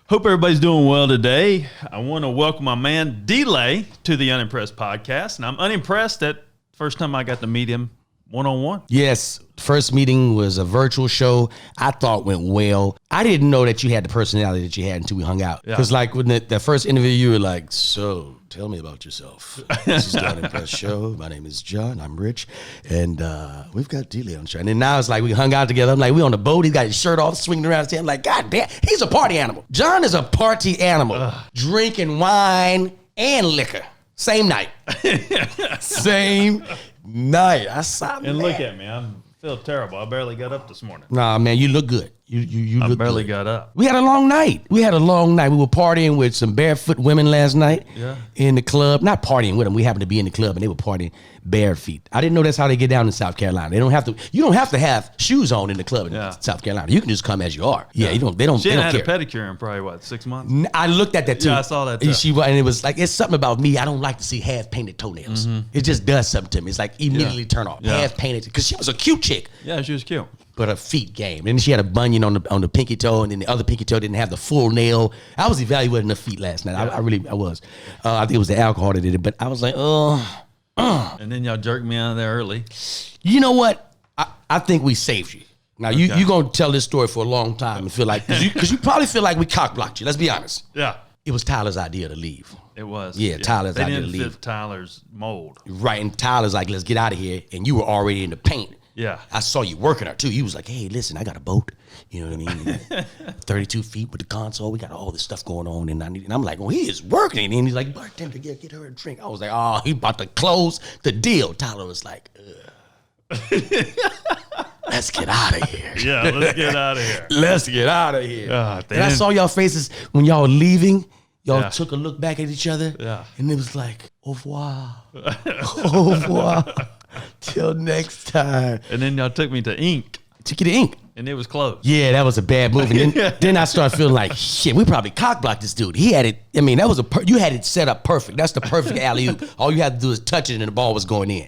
Hope everybody's doing well today. I want to welcome my man, Delay, to the Unimpressed podcast. And I'm unimpressed that first time I got to meet him one-on-one. Yes, first meeting was a virtual show. I thought went well. I didn't know that you had the personality that you had until we hung out. Because like when the first interview, you were like, so tell me about yourself. This is the Unimpressed show. My name is John. I'm Rich. And we've got Delay on the show. And then now it's like we hung out together. I'm like, we on the boat. He's got his shirt off, swinging around his head. I'm like, God damn, he's a party animal. John is a party animal. Drinking wine and liquor. Same night. Same night. I saw And look at me. I feel terrible. I barely got up this morning. Nah, man, you look good. You I look barely good. got up. We had a long night. We were partying with some barefoot women last night in the club. Not partying with them. We happened to be in the club and they were partying bare feet. I didn't know that's how they get down in South Carolina. You don't have to have shoes on in the club in South Carolina. You can just come as you are. Yeah, they don't She hadn't care. had a pedicure in probably, 6 months? I looked at that too. Yeah, I saw that too. And it was like, it's something about me. I don't like to see half painted toenails. It just does something to me. It's like immediately turn off. Yeah. Half painted, because she was a cute chick. Yeah, she was cute. But her feet game. And she had a bunion on the pinky toe, and then the other pinky toe didn't have the full nail. I was evaluating her feet last night. I was. I think it was the alcohol that did it, but I was like, And then y'all jerked me out of there early. You know what? I think we saved you. Now, you're going to tell this story for a long time and feel like, because you probably feel like we cock-blocked you. Let's be honest. Yeah. It was Tyler's idea to leave. It was. Yeah, Tyler's idea to They leave. didn't fit Tyler's mold. Right, and Tyler's like, let's get out of here. And you were already in the paint. Yeah. I saw you working her too. You was like, hey, listen, I got a boat. You know what I mean? 32 feet with the console. We got all this stuff going on. And I'm like, well, he is working. And he's like, bartender, get her a drink. I was like, oh, he about to close the deal. Tyler was like, let's get out of here. Yeah, let's get out of here. Let's get out of here. And I Then- saw y'all faces when y'all were leaving. Y'all took a look back at each other. Yeah. And it was like, au revoir. Au revoir. Till next time. And then y'all took me to Ink, Took you to Ink. and it was closed. Yeah, that was a bad move. And then I started feeling like, shit, we probably cock-blocked this dude. He had it, I mean, that was you had it set up perfect. That's the perfect alley-oop. All you had to do is touch it and the ball was going in.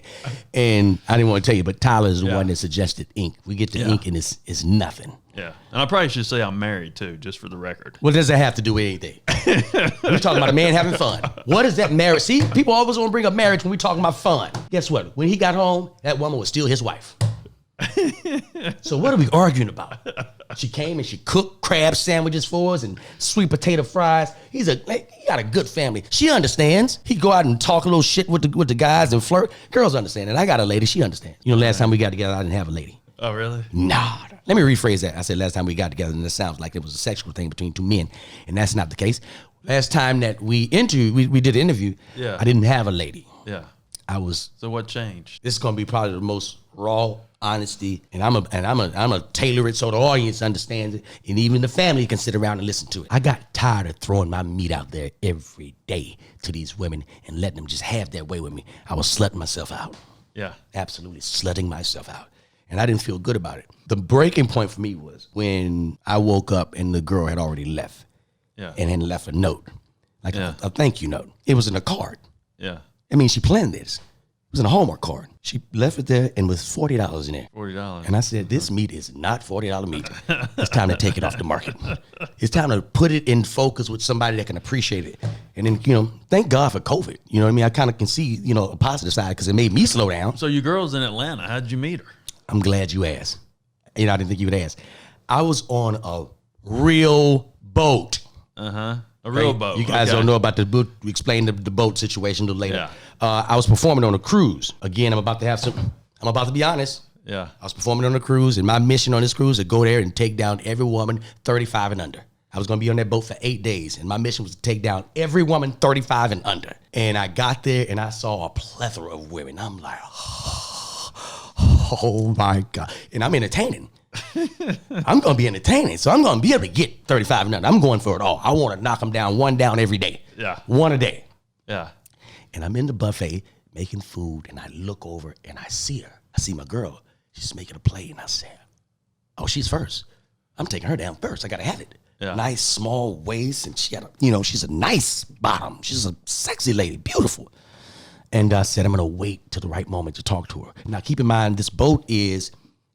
And I didn't want to tell you, but Tyler is the one that suggested Ink. We get to Ink and it's nothing. Yeah. And I probably should say I'm married too, just for the record. What does that have to do with anything? We're talking about a man having fun. What is that marriage? See, people always want to bring up marriage when we talking about fun. Guess what? When he got home, that woman was still his wife. So what are we arguing about? She came and she cooked crab sandwiches for us and sweet potato fries. He got a good family. She understands. He go out and talk a little shit with the guys and flirt. Girls understand it. I got a lady. She understands. You know, last time we got together, I didn't have a lady. Oh, really? Nah. Let me rephrase that. I said last time we got together, and it sounds like it was a sexual thing between two men, and that's not the case. Last time that we did an interview, I didn't have a lady. Yeah. So what changed? This is gonna be probably the most raw honesty, and I'm a tailor it so the audience understands it, and even the family can sit around and listen to it. I got tired of throwing my meat out there every day to these women and letting them just have their way with me. I was slutting myself out. Yeah. Absolutely slutting myself out. And I didn't feel good about it. The breaking point for me was when I woke up and the girl had already left. Yeah. And had left a note, like a thank you note. It was in a card. Yeah. I mean, she planned this. It was in a Hallmark card. She left it there and with $40 in there. $40. And I said, this meat is not $40 meat. It's time to take it off the market. It's time to put it in focus with somebody that can appreciate it. And then, thank God for COVID. You know what I mean? I kind of can see, a positive side because it made me slow down. So your girl's in Atlanta. How'd you meet her? I'm glad you asked. I didn't think you would ask. I was on a real boat. A real boat. You guys don't know about the boat. We explain the boat situation a little later. Yeah. I was performing on a cruise. Again, I'm about to be honest. Yeah. I was performing on a cruise, and my mission on this cruise is to go there and take down every woman 35 and under. I was going to be on that boat for 8 days, and my mission was to take down every woman 35 and under. And I got there, and I saw a plethora of women. I'm like, oh my God. And I'm entertaining. I'm going to be entertaining. So I'm going to be able to get 35 and under. I'm going for it all. I want to knock them down, one down every day. Yeah. One a day. Yeah. And I'm in the buffet making food, and I look over and I see her. I see my girl. She's making a plate, and I said, oh, she's first. I'm taking her down first. I got to have it. Yeah. Nice small waist, and she got she's a nice bottom. She's a sexy lady, beautiful. And I said, I'm gonna wait till the right moment to talk to her. Now keep in mind, this boat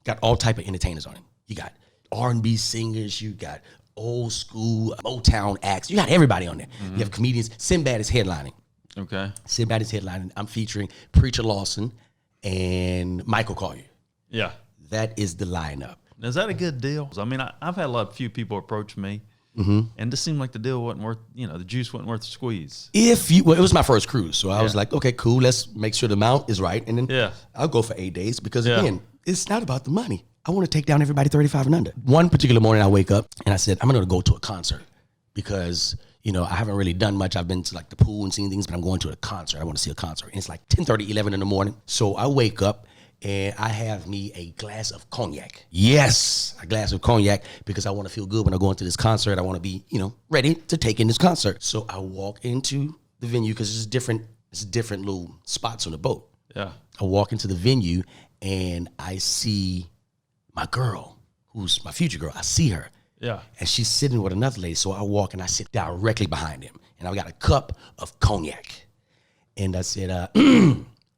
got all type of entertainers on it. You got R&B singers, you got old school Motown acts. You got everybody on there. You have comedians. Sinbad is headlining. Okay. Sinbad is headlining. I'm featuring Preacher Lawson and Michael Collier. Yeah. That is the lineup. Is that a good deal? I mean, I've had few people approach me, and it seemed like the deal wasn't worth, the juice wasn't worth the squeeze. It was my first cruise, so I was like, okay, cool. Let's make sure the amount is right, and then I'll go for 8 days because again, it's not about the money. I want to take down everybody 35 and under. One particular morning, I wake up and I said, I'm going to go to a concert because I haven't really done much. I've been to like the pool and seen things, but I'm going to a concert. I want to see a concert, and it's like 10:30, 11 in the morning. So I wake up. And I have me a glass of cognac. Yes, a glass of cognac because I want to feel good when I go into this concert. I want to be, ready to take in this concert. So I walk into the venue because it's different little spots on the boat. Yeah. I walk into the venue and I see my girl, who's my future girl. I see her. Yeah. And she's sitting with another lady. So I walk and I sit directly behind him. And I've got a cup of cognac. And I said,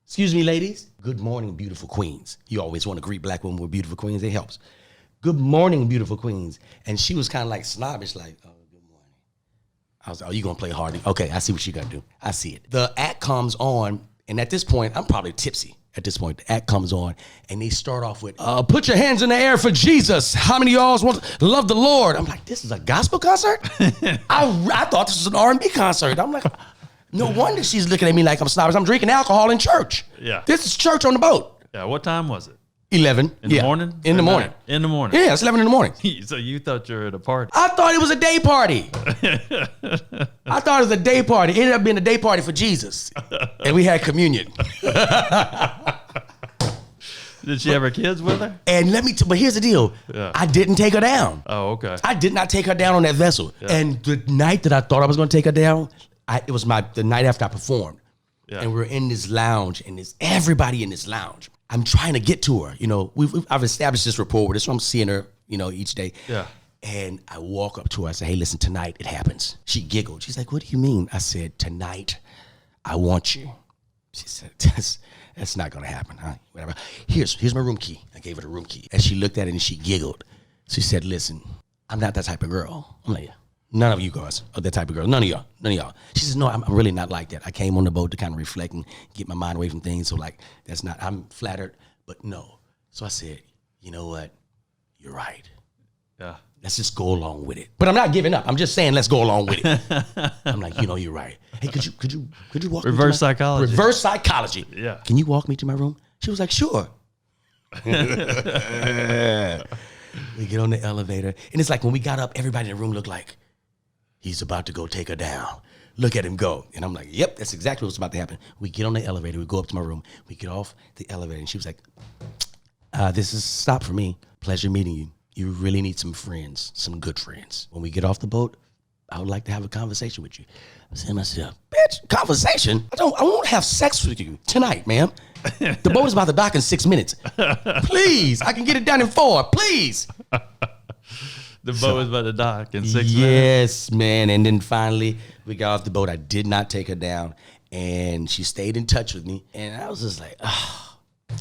excuse me, ladies. Good morning, beautiful queens. You always want to greet black women with beautiful queens. It helps. Good morning, beautiful queens. And she was kind of like snobbish, like, oh, good morning. I was like, oh, you going to play Hardy? Okay, I see what you got to do. I see it. The act comes on, and at this point, I'm probably tipsy. At this point, the act comes on, and they start off with, put your hands in the air for Jesus. How many of y'all want to love the Lord? I'm like, this is a gospel concert? I thought this was an R&B concert. I'm like... No wonder she's looking at me like I'm snobbish. I'm drinking alcohol in church. Yeah. This is church on the boat. Yeah. What time was it? 11. In the morning? In the morning. In the morning. Yeah, it's 11 in the morning. So you thought you were at a party? I thought it was a day party. I thought it was a day party. It ended up being a day party for Jesus. And we had communion. Did she have her kids with her? And but here's the deal. Yeah. I didn't take her down. Oh, okay. I did not take her down on that vessel. Yeah. And the night that I thought I was going to take her down, it was the night after I performed. Yeah. And we're in this lounge, and there's everybody in this lounge. I'm trying to get to her. I've established this rapport with her, so I'm seeing her, each day. Yeah. And I walk up to her. I say, hey, listen, tonight it happens. She giggled. She's like, what do you mean? I said, tonight I want you. She said, that's not going to happen. Huh? Whatever. Here's my room key. I gave her the room key. And she looked at it, and she giggled. She said, listen, I'm not that type of girl. I'm like, yeah. None of you guys are that type of girl. None of y'all. She says, no, I'm really not like that. I came on the boat to kind of reflect and get my mind away from things. So like, I'm flattered, but no. So I said, you know what? You're right. Yeah. Let's just go along with it. But I'm not giving up. I'm just saying, let's go along with it. I'm like, you're right. Hey, could you walk Reverse me psychology. Reverse psychology. Yeah. Can you walk me to my room? She was like, sure. We get on the elevator. And it's like when we got up, everybody in the room looked like, he's about to go take her down. Look at him go. And I'm like, yep, that's exactly what's about to happen. We get on the elevator. We go up to my room. We get off the elevator. And she was like, this is a stop for me. Pleasure meeting you. You really need some friends, some good friends. When we get off the boat, I would like to have a conversation with you. I said to myself, bitch, conversation? I won't have sex with you tonight, ma'am. The boat is about to dock in 6 minutes. Please, I can get it done in 4. Please. The boat was about to dock in 6 minutes. Yes, man. And then finally, we got off the boat. I did not take her down. And she stayed in touch with me. And I was just like,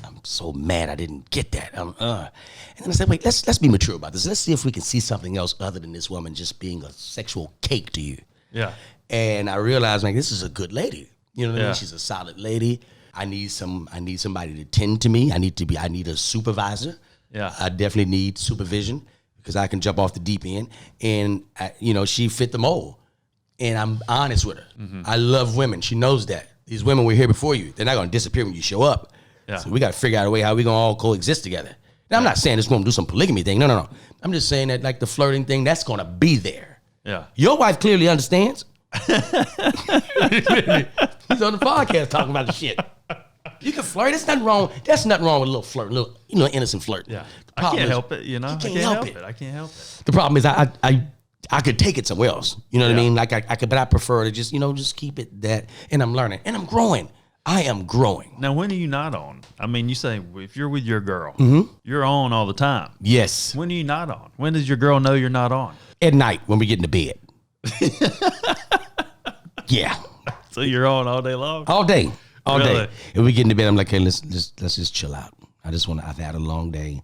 I'm so mad I didn't get that. And then I said, wait, let's be mature about this. Let's see if we can see something else other than this woman just being a sexual cake to you. Yeah. And I realized, like, this is a good lady. You know what I mean? She's a solid lady. I need somebody to tend to me. I need a supervisor. Yeah. I definitely need supervision because I can jump off the deep end. And, she fit the mold. And I'm honest with her. Mm-hmm. I love women. She knows that. These women were here before you. They're not going to disappear when you show up. Yeah. So we got to figure out a way how we going to all coexist together. Now, I'm not saying this woman do some polygamy thing. No. I'm just saying that, like, the flirting thing, that's going to be there. Yeah. Your wife clearly understands. He's on the podcast talking about the shit. You can flirt. There's nothing wrong. There's nothing wrong with a little flirt, innocent flirt. Yeah. I can't help it, I can't help it. I can't help it. The problem is I could take it somewhere else. You know what I mean? Like I could, but I prefer to just keep it that. And I'm learning and I'm growing. I am growing. Now, when are you not on? I mean, you say if you're with your girl, mm-hmm. you're on all the time. Yes. When are you not on? When does your girl know you're not on? At night when we get into bed. Yeah. So you're on all day long? All day. Really? Day. And we get into bed, I'm like, hey, let's just chill out. I've had a long day.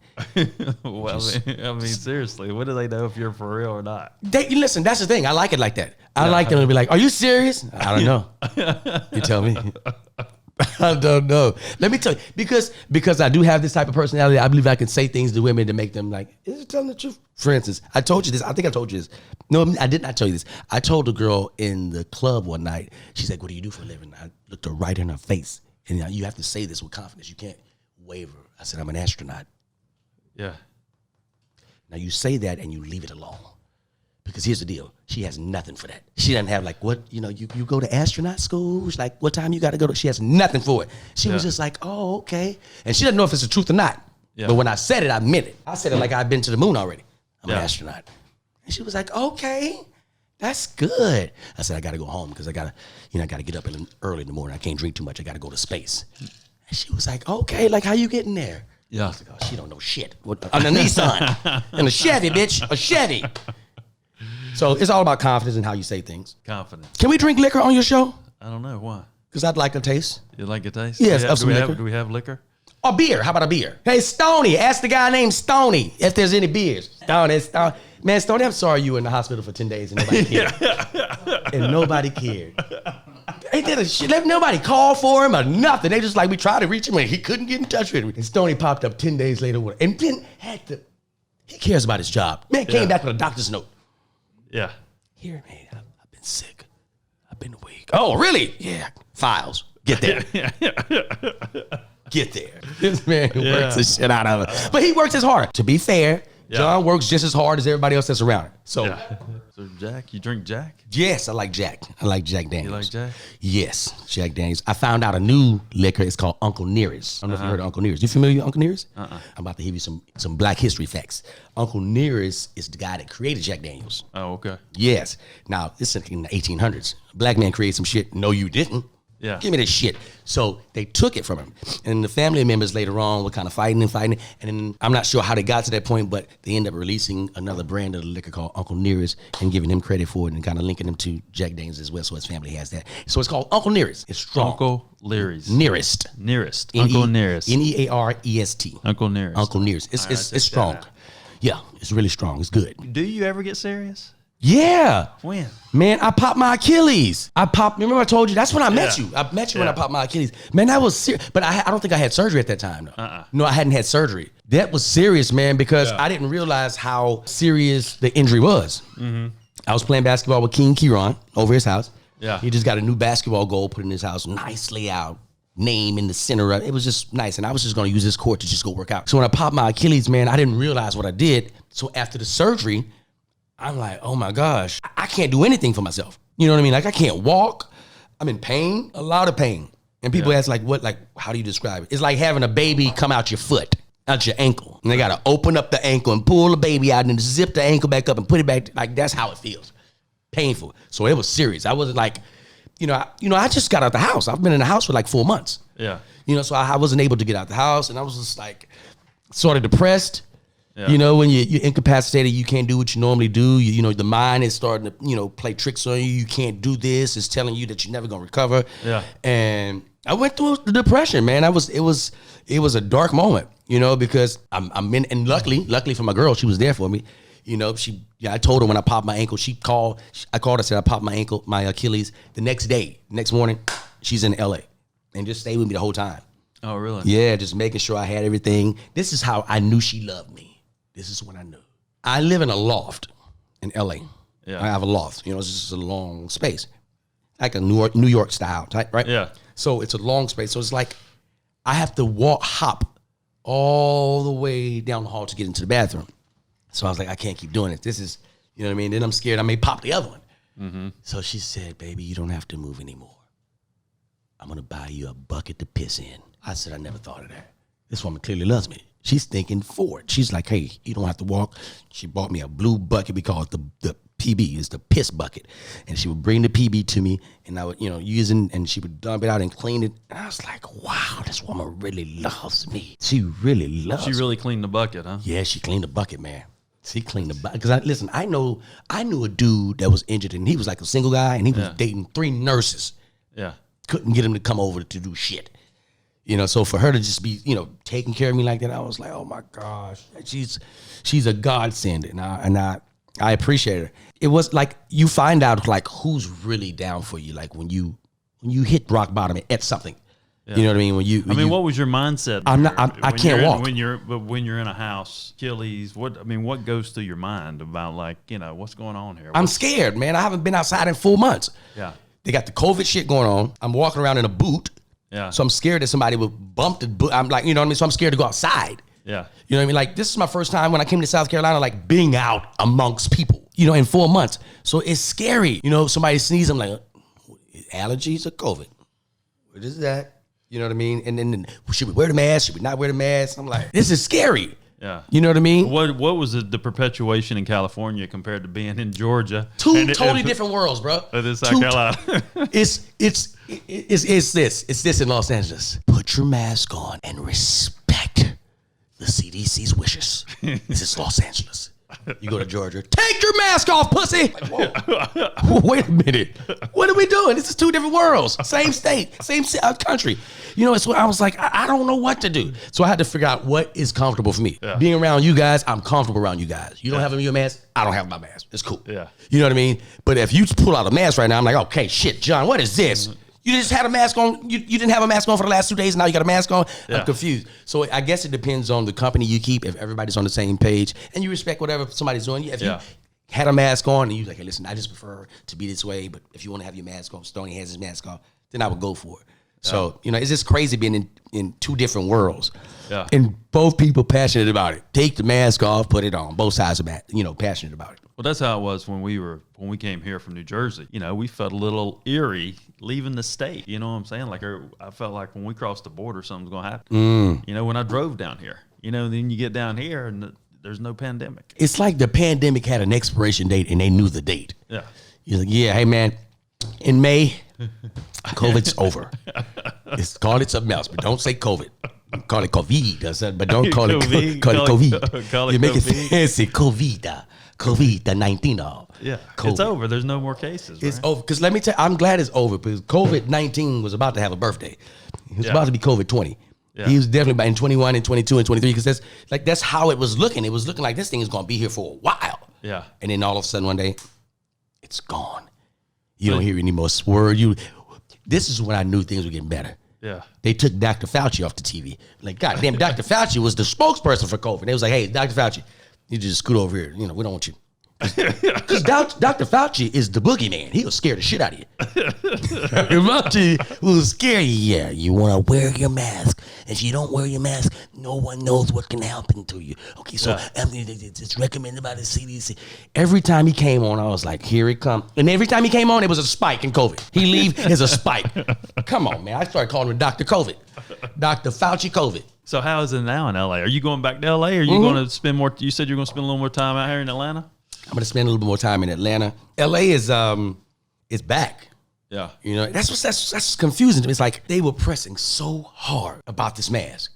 Well, I mean, seriously, what do they know if you're for real or not? Listen, that's the thing. I like it like that. I like them to be like, are you serious? I don't know. You tell me. I don't know. Let me tell you, because I do have this type of personality, I believe I can say things to women to make them like, is it telling the truth? For instance, I told you this. I think I told you this. No, I did not tell you this. I told a girl in the club one night, she's like, what do you do for a living? I looked her right in her face. And you have to say this with confidence. You can't waver. I said, I'm an astronaut. Yeah. Now you say that and you leave it alone. Because here's the deal. She has nothing for that. She doesn't have like, you go to astronaut school? She's like, what time you got to go to? She has nothing for it. She was just like, oh, okay. And she doesn't know if it's the truth or not. Yeah. But when I said it, I meant it. I said it like I've been to the moon already. I'm an astronaut. And she was like, okay, that's good. I said, I got to go home because I got to get up early in the morning. I can't drink too much. I got to go to space. And she was like, okay, like how you getting there? Yeah. I was like, oh, she don't know shit. On a Nissan. And a Chevy, bitch. A Chevy. So it's all about confidence and how you say things. Confidence. Can we drink liquor on your show? I don't know. Why? Because I'd like a taste. You'd like a taste? Yes, do we have liquor? A beer. How about a beer? Hey, Stoney. Ask the guy named Stoney if there's any beers. Stoney. Man, Stoney, I'm sorry you were in the hospital for 10 days and nobody cared. And nobody cared. Ain't that a shit? Nobody called for him or nothing. They just like, we tried to reach him and he couldn't get in touch with him. And Stoney popped up 10 days later and then he cares about his job. Man, came back with a doctor's note. Yeah. Here, man, I've been sick. I've been weak. Oh, really? Yeah. Files. Get there. Get there. This man works the shit out of it. But he works as hard. To be fair, John works just as hard as everybody else that's around him. So, So Jack, you drink Jack? Yes, I like Jack. I like Jack Daniels. You like Jack? Yes, Jack Daniels. I found out a new liquor. It's called Uncle Nearest. I don't know if you heard of Uncle Nearest. You familiar with Uncle Nearest? I'm about to give you some Black history facts. Uncle Nearest is the guy that created Jack Daniels. Oh, okay. Yes. Now, this is in the 1800s. A black man created some shit. No, you didn't. Yeah. Give me this shit. So they took it from him. And the family members later on were kind of fighting. And then I'm not sure how they got to that point, but they ended up releasing another brand of the liquor called Uncle Nearest and giving him credit for it and kind of linking him to Jack Daniels as well. So his family has that. So it's called Uncle Nearest. It's strong. Uncle Leary's. Nearest. Uncle Nearest. Nearest. Uncle Nearest. Uncle Nearest. It's strong. Yeah, it's really strong. It's good. Do you ever get serious? Yeah. When? Man, I popped my Achilles. Remember I told you? That's when I met you. I met you when I popped my Achilles. Man, that was serious. But I don't think I had surgery at that time, though. No, I hadn't had surgery. That was serious, man, because I didn't realize how serious the injury was. Mm-hmm. I was playing basketball with King Kieran over his house. Yeah. He just got a new basketball goal put in his house, nicely out. Name in the center of it. It was just nice. And I was just going to use this court to just go work out. So when I popped my Achilles, man, I didn't realize what I did. So after the surgery, I'm like, oh my gosh, I can't do anything for myself. You know what I mean? Like I can't walk. I'm in pain, a lot of pain. And people ask like, how do you describe it? It's like having a baby come out your foot, out your ankle. And they got to open up the ankle and pull the baby out and zip the ankle back up and put it back. Like that's how it feels. Painful. So it was serious. I wasn't like, I just got out the house. I've been in the house for like 4 months. Yeah. So I wasn't able to get out the house and I was just like sort of depressed. Yeah. When you're incapacitated, you can't do what you normally do. The mind is starting to, play tricks on you. You can't do this. It's telling you that you're never gonna recover. Yeah. And I went through the depression, man. It was a dark moment, because I'm in, and luckily for my girl, she was there for me. I told her when I popped my ankle, I called her, said I popped my Achilles. The next morning, she's in LA and just stayed with me the whole time. Oh, really? Yeah, just making sure I had everything. This is how I knew she loved me. This is when I knew. I live in a loft in LA. Yeah. I have a loft. It's just a long space. Like a New York style type, right? Yeah. So it's a long space. So it's like I have to hop all the way down the hall to get into the bathroom. So I was like, I can't keep doing it. This is, you know what I mean? Then I'm scared I may pop the other one. Mm-hmm. So she said, baby, you don't have to move anymore. I'm going to buy you a bucket to piss in. I said, I never thought of that. This woman clearly loves me. She's thinking forward. She's like, hey, you don't have to walk. She bought me a blue bucket. We call it the PB. It's the piss bucket. And she would bring the PB to me, and I would, using, and she would dump it out and clean it. And I was like, wow, this woman really loves me. She really loves me. She really cleaned the bucket, huh? Yeah, she cleaned the bucket, man. She cleaned the bucket. Because I knew a dude that was injured, and he was like a single guy, and he was dating 3 nurses. Yeah. Couldn't get him to come over to do shit. You know, so for her to just be, you know, taking care of me like that, I was like, oh my gosh, she's a godsend, and I appreciate her. It was like you find out like who's really down for you, like when you hit rock bottom at something. Yeah. You know what I mean? What was your mindset? I can't walk. When you're in a house, Achilles, what goes through your mind about like, you know, what's going on here? I'm scared, man. I haven't been outside in 4 months. Yeah. They got the COVID shit going on. I'm walking around in a boot. Yeah. So I'm scared that somebody would bump the boot. I'm like, you know what I mean? So I'm scared to go outside. Yeah. You know what I mean? Like, this is my first time when I came to South Carolina, like being out amongst people, you know, in 4 months. So it's scary. You know, somebody sneezes, I'm like, allergies or COVID? What is that? You know what I mean? And then should we wear the mask? Should we not wear the mask? I'm like, this is scary. Yeah. You know what I mean? What was the perpetuation in California compared to being in Georgia? Two totally different worlds, bro. This South Carolina. It's this in Los Angeles. Put your mask on and respect the CDC's wishes. This is Los Angeles. You go to Georgia, take your mask off, pussy. Like, whoa. Wait a minute. What are we doing? This is two different worlds. Same state, same country. You know, so I was like, I don't know what to do. So I had to figure out what is comfortable for me. Yeah. Being around you guys, I'm comfortable around you guys. You don't have your mask, I don't have my mask. It's cool. Yeah. You know what I mean? But if you pull out a mask right now, I'm like, okay, shit, John, what is this? You just had a mask on. You didn't have a mask on for the last 2 days. And now you got a mask on. Yeah. I'm confused. So I guess it depends on the company you keep. If everybody's on the same page and you respect whatever somebody's doing. If you had a mask on and you like, hey, listen, I just prefer to be this way. But if you want to have your mask on, Stoney has his mask on, then I would go for it. Yeah. So, you know, it's just crazy being in two different worlds. Yeah. And both people passionate about it. Take the mask off, put it on. Both sides are, passionate about it. Well, that's how it was when we came here from New Jersey. You know, we felt a little eerie leaving the state. You know what I'm saying? Like I felt like when we crossed the border, something's going to happen. You know, when I drove down here, you know, then you get down here and there's no pandemic. It's like the pandemic had an expiration date and they knew the date. Yeah. You're like, yeah, hey, man, in May, COVID's over. Call it something else, but don't say COVID. Call it COVID, but don't call it COVID. You make it fancy, COVID-19. Yeah, COVID. It's over. There's no more cases. It's over. Because let me tell you, I'm glad it's over because COVID-19 was about to have a birthday. It was about to be COVID-20. Yeah. He was definitely in 21 and 22 and 23 because that's how it was looking. It was looking like this thing is going to be here for a while. Yeah. And then all of a sudden one day, it's gone. You don't hear any more word. This is when I knew things were getting better. Yeah. They took Dr. Fauci off the TV. Like, goddamn, Dr. Fauci was the spokesperson for COVID. They was like, hey, Dr. Fauci, you just scoot over here. You know, we don't want you. Because Dr. Fauci is the boogeyman. He was scared the shit out of you. Dr. Fauci will scare you. Yeah, you want to wear your mask. If you don't wear your mask, no one knows what can happen to you. Okay, so it's recommended by the CDC. Every time he came on, I was like, here it comes. And every time he came on, it was a spike in COVID. He leave, there's a spike. Come on, man. I started calling him Dr. COVID. Dr. Fauci COVID. So how is it now in LA? Are you going back to LA? Or are you going to spend more? You said you're going to spend a little more time out here in Atlanta? I'm going to spend a little bit more time in Atlanta. LA is back. Yeah. You know, that's confusing to me. It's like they were pressing so hard about this mask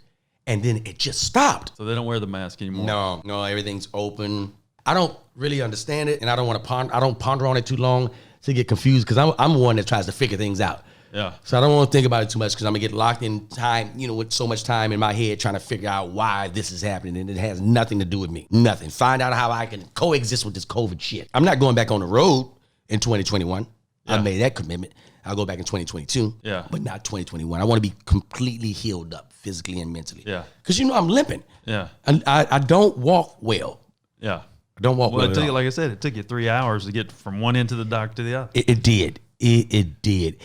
and then it just stopped. So they don't wear the mask anymore? No, everything's open. I don't really understand it and I don't ponder on it too long to get confused because I'm one that tries to figure things out. Yeah. So I don't want to think about it too much because I'm going to get locked in time, you know, with so much time in my head trying to figure out why this is happening. And it has nothing to do with me. Nothing. Find out how I can coexist with this COVID shit. I'm not going back on the road in 2021. Yeah. I made that commitment. I'll go back in 2022. Yeah. But not 2021. I want to be completely healed up physically and mentally. Yeah. Because, you know, I'm limping. Yeah. And I don't walk well. Yeah. I don't walk well. Well, like I said, it took you 3 hours to get from one end of the dock to the other. It did. It did.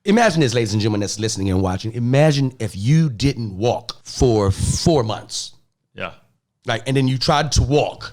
Imagine this, ladies and gentlemen, that's listening and watching. Imagine if you didn't walk for 4 months. Yeah. Like, and then you tried to walk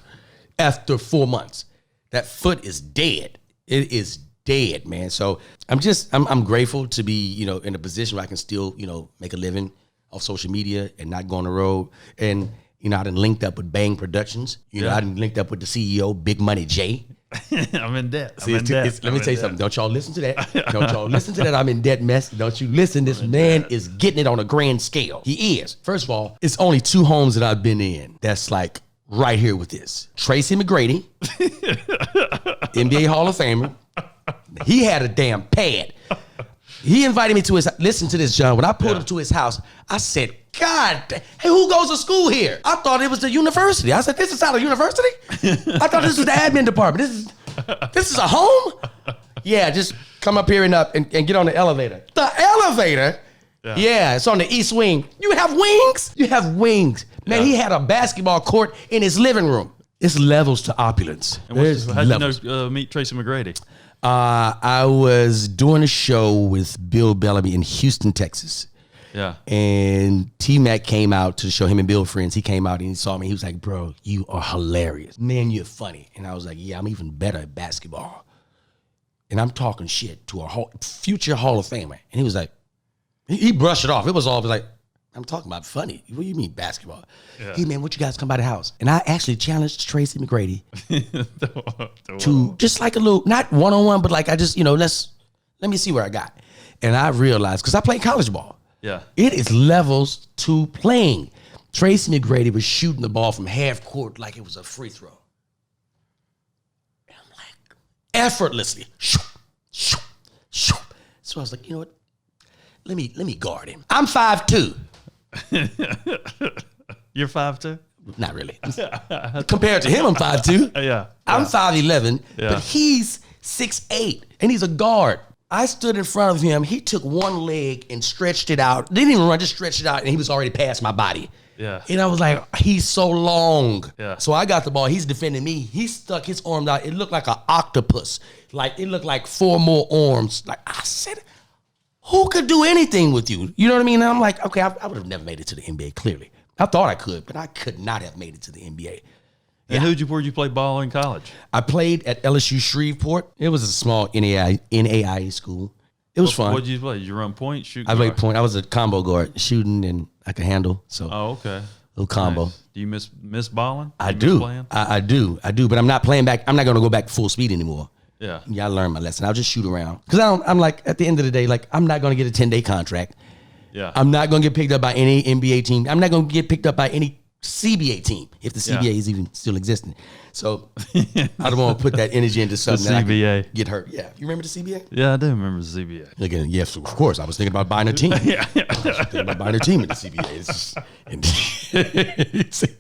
after 4 months. That foot is dead. It is dead, man. So I'm grateful to be, you know, in a position where I can still, you know, make a living off social media and not go on the road. And, you know, I done linked up with Bang Productions. You know, I done linked up with the CEO, Big Money Jay. I'm in debt. Let me tell you something. Don't y'all listen to that. Don't y'all listen to that. I'm in debt mess. Don't you listen. This man is getting it on a grand scale. He is. First of all, it's only 2 homes that I've been in that's like right here with this. Tracy McGrady, NBA Hall of Famer. He had a damn pad. He invited me to his, listen to this, John. When I pulled up to his house, I said, God, hey, who goes to school here? I thought it was the university. I said, this is not a university? I thought this was the admin department. This is a home? Yeah, just come up here and get on the elevator. The elevator? Yeah, it's on the east wing. You have wings? You have wings. Man, he had a basketball court in his living room. It's levels to opulence. How'd you meet Tracy McGrady? I was doing a show with Bill Bellamy in Houston, Texas. Yeah. And T-Mac came out to the show, him and Bill friends. He came out and he saw me. He was like, bro, you are hilarious. Man, you're funny. And I was like, yeah, I'm even better at basketball. And I'm talking shit to a future Hall of Famer. And he was like, he brushed it off. It was like, I'm talking about funny. What do you mean basketball? Yeah. Hey, man, what you guys come by the house? And I actually challenged Tracy McGrady to just like a little, not one-on-one, but like I just, let me see where I got. And I realized, because I played college ball. Yeah. It is levels to playing. Tracy McGrady was shooting the ball from half court like it was a free throw. And I'm like, effortlessly. So I was like, you know what? Let me guard him. I'm 5'2". You're 5'2"? Not really. Compared to him, I'm 5'2". Yeah. I'm 5'11", but he's 6'8", and he's a guard. I stood in front of him. He took one leg and stretched it out. Didn't even run, just stretched it out, and he was already past my body. Yeah. And I was like, he's so long. Yeah. So I got the ball. He's defending me. He stuck his arm out. It looked like an octopus. Like, it looked like 4 more arms. Like, I said, who could do anything with you? You know what I mean? And I'm like, okay, I would have never made it to the NBA, clearly. I thought I could, but I could not have made it to the NBA. And where'd you play ball in college? I played at LSU Shreveport. It was a small NAIA school. It was fun. What'd you play? Did you run point, shoot? I played point. I was a combo guard, shooting, and I could handle. So. Oh, okay. Little combo. Nice. Do you miss balling? I do. I do. But I'm not playing back. I'm not going to go back full speed anymore. Yeah. I learned my lesson. I'll just shoot around. Because I'm like, at the end of the day, like, I'm not going to get a 10-day contract. Yeah. I'm not going to get picked up by any NBA team. I'm not going to get picked up by any CBA team, if the CBA is even still existing. So I don't want to put that energy into something that I could get hurt. Yeah. You remember the CBA? Yeah, I do remember the CBA. Again, yes, of course. I was thinking about buying a team. I was thinking about buying a team in the CBA. It's just,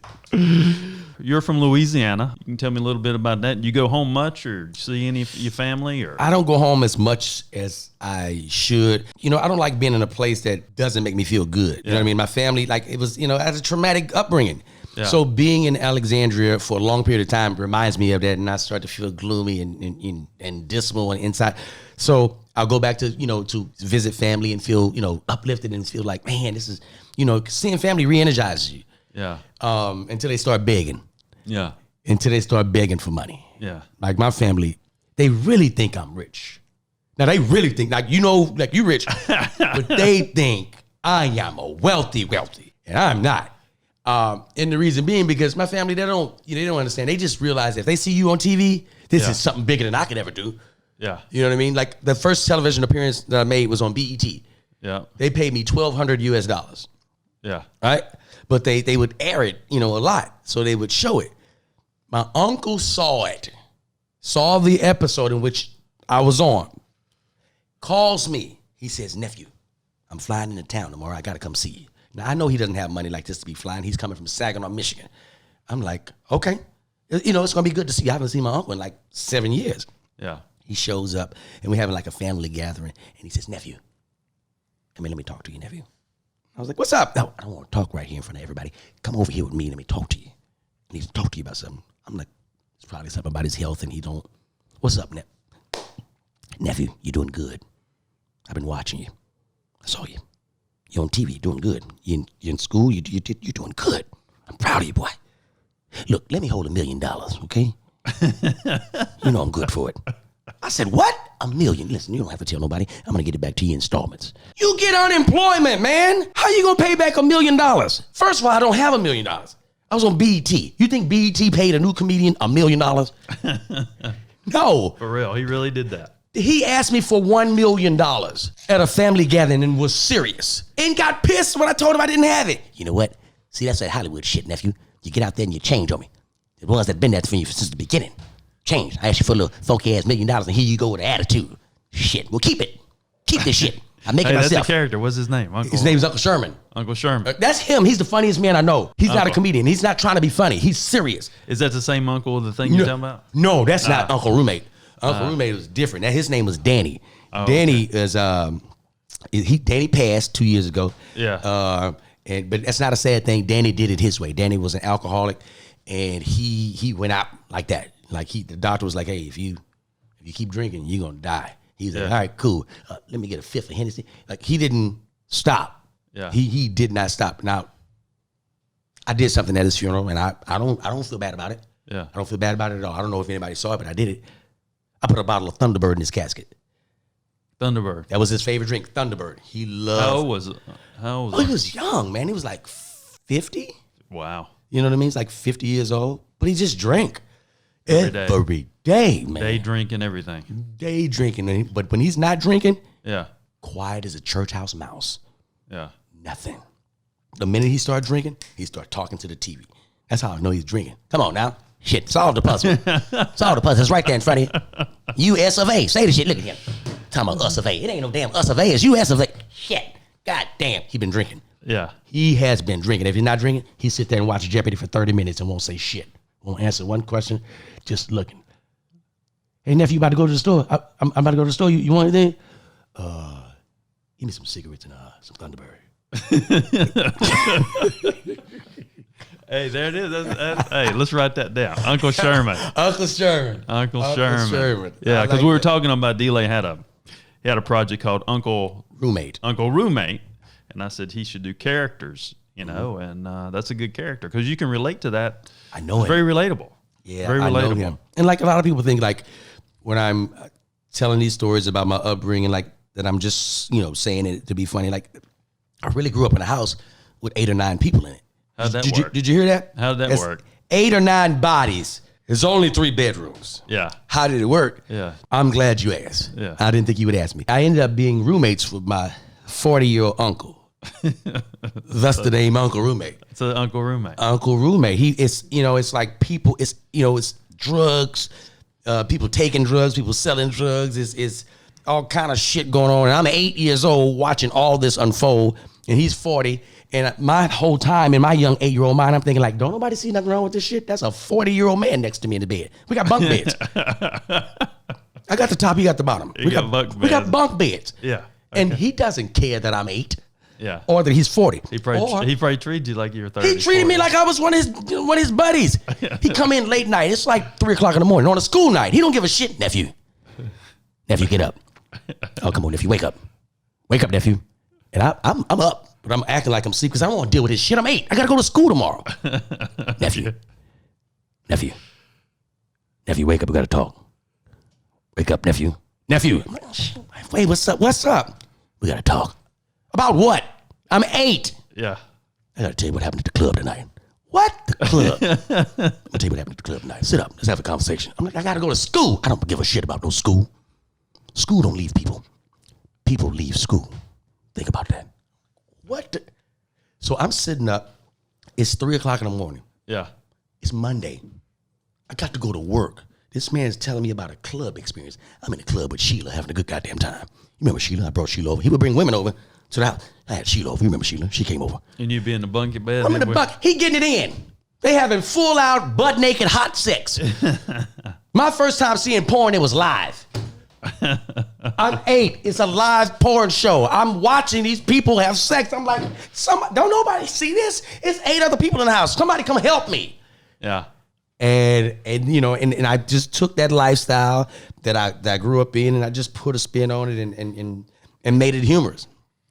You're from Louisiana. You can tell me a little bit about that. Do you go home much, or see any of your family? Or I don't go home as much as I should. I don't like being in a place that doesn't make me feel good. You know what I mean? My family, like, it was, I had a traumatic upbringing. Yeah. So being in Alexandria for a long period of time reminds me of that, and I start to feel gloomy and dismal and inside. So I'll go back to, to visit family and feel, uplifted and feel like, man, this is, seeing family re-energizes you. Yeah. Until they start begging. Yeah. Until they start begging for money. Yeah. Like my family, they really think I'm rich. Now they really think, like you rich, but they think I am a wealthy, and I'm not. And the reason being because my family, they don't understand. They just realize if they see you on TV, this is something bigger than I could ever do. Yeah. You know what I mean? Like the first television appearance that I made was on BET. Yeah. They paid me $1,200. Yeah. Right? But they would air it, a lot. So they would show it. My uncle saw the episode in which I was on, calls me. He says, nephew, I'm flying into town tomorrow. I got to come see you. Now, I know he doesn't have money like this to be flying. He's coming from Saginaw, Michigan. I'm like, okay. It's going to be good to see you. I haven't seen my uncle in like 7 years. Yeah. He shows up, and we're having like a family gathering. And he says, nephew, come here, let me talk to you, nephew. I was like, what's up? No, I don't want to talk right here in front of everybody. Come over here with me. Let me talk to you. I need to talk to you about something. I'm like, it's probably something about his health, and he don't. What's up, nephew? You're doing good. I've been watching you. I saw you. You're on TV. You're doing good. You're in school. You're doing good. I'm proud of you, boy. Look, let me hold $1 million, okay? I'm good for it. I said, what? $1 million. Listen, you don't have to tell nobody. I'm going to get it back to you in installments. You get unemployment, man. How you going to pay back $1 million? First of all, I don't have $1 million. I was on BET. You think BET paid a new comedian $1 million? No. For real. He really did that. He asked me for $1 million at a family gathering and was serious. And got pissed when I told him I didn't have it. You know what? See, that's that Hollywood shit, nephew. You get out there and you change on me. The ones that been there for you since the beginning. Change. I asked you for a little funky ass $1 million, and here you go with an attitude. Shit. Well, keep it. Keep this shit. I make it That's myself. a character. What's his name? His name's Uncle Sherman. Uncle Sherman. That's him. He's the funniest man I know. He's not a comedian. He's not trying to be funny. He's serious. Is that the same uncle, the thing you're talking about? No, that's not Uncle Roommate. Uncle Roommate was different. His name was Danny. Danny is Danny passed 2 years ago. Yeah. But that's not a sad thing. Danny did it his way. Danny was an alcoholic, and he went out like that. Like the doctor was like, hey, if you keep drinking, you're gonna die. He's like, all right, cool. Let me get a fifth of Hennessy. Like he didn't stop. Yeah. He did not stop. Now, I did something at his funeral, and I don't feel bad about it. Yeah. I don't feel bad about it at all. I don't know if anybody saw it, but I did it. I put a bottle of Thunderbird in his casket. Thunderbird. That was his favorite drink, Thunderbird. He loved. How old was it? He was young, man. He was like 50. Wow. You know what I mean? He's like 50 years old, but he just drank every day, man. Day drinking, everything. Day drinking, but when he's not drinking, Yeah. quiet as a church house mouse. Yeah. Nothing. The minute he started drinking, he started talking to the TV. That's how I know he's drinking. Come on now. Shit, solve the puzzle. Solve the puzzle. It's right there in front of you. US of A. Say the shit. Look at him. Talking about US of A. It ain't no damn US of A. It's US of A. Shit. God damn. He been drinking. Yeah. He has been drinking. If he's not drinking, he sit there and watch Jeopardy for 30 minutes and won't say shit. Won't answer one question. Just looking. Hey, nephew, you about to go to the store? I'm about to go to the store. You want anything? Give me some cigarettes and some Thunderbird. Hey, there it is. Hey, let's write that down. Uncle Sherman. Uncle Sherman. Uncle Sherman. Yeah, because like we were that. talking about D-Lay had a project called Uncle Roommate. Roommate, and I said he should do characters, and that's a good character because you can relate to that. I know It's him. very relatable. Yeah, very I relatable. know him. And like a lot of people think, like when I'm telling these stories about my upbringing, like that I'm just saying it to be funny. Like I really grew up in a house with 8 or 9 people in it. How'd that Did work? you hear that? How'd that It's work? 8 or 9 bodies. There's only 3 bedrooms. Yeah. How did it work? Yeah. I'm glad you asked. Yeah. I didn't think you would ask me. I ended up being roommates with my 40-year-old uncle. Thus the name Uncle Roommate. It's an Uncle Roommate. Uncle Roommate. It's like people. It's drugs. People taking drugs. People selling drugs. It's all kind of shit going on. And I'm 8 years old watching all this unfold, and he's 40. And my whole time in my young 8-year-old mind, I'm thinking like, don't nobody see nothing wrong with this shit? That's a 40-year-old man next to me in the bed. We got bunk beds. I got the top, he got the bottom. We got bunk beds. Yeah. Okay. And he doesn't care that I'm 8 Yeah. or that he's 40. He probably treated you like you were 30. He treated me like I was one of his buddies. He come in late night. It's like 3 o'clock in the morning on a school night. He don't give a shit, nephew. Nephew, get up. Oh, come on, nephew, wake up. Wake up, nephew. And I'm up, but I'm acting like I'm asleep because I don't want to deal with his shit. I'm 8. I got to go to school tomorrow. Nephew, wake up. We got to talk. Wake up, nephew. Wait, what's up? We got to talk. About what? I'm 8. Yeah. I got to tell you what happened at the club tonight. What? The club? I'm going to tell you what happened at the club tonight. Sit up. Let's have a conversation. I'm like, I got to go to school. I don't give a shit about no school. School don't leave people. People leave school. Think about that. What? So I'm sitting up. It's 3 o'clock in the morning. Yeah. It's Monday. I got to go to work. This man's telling me about a club experience. I'm in the club with Sheila having a good goddamn time. You remember Sheila? I brought Sheila over. He would bring women over to the house. I had Sheila over. You remember Sheila? She came over. And you be in the bunkie bed? I'm in the bunk. He getting it in. They having full out, butt naked, hot sex. My first time seeing porn, it was live. I'm 8. It's a live porn show. I'm watching these people have sex. I'm like, don't nobody see this? It's 8 other people in the house. Somebody come help me. Yeah. And I just took that lifestyle that I grew up in, and I just put a spin on it and made it humorous.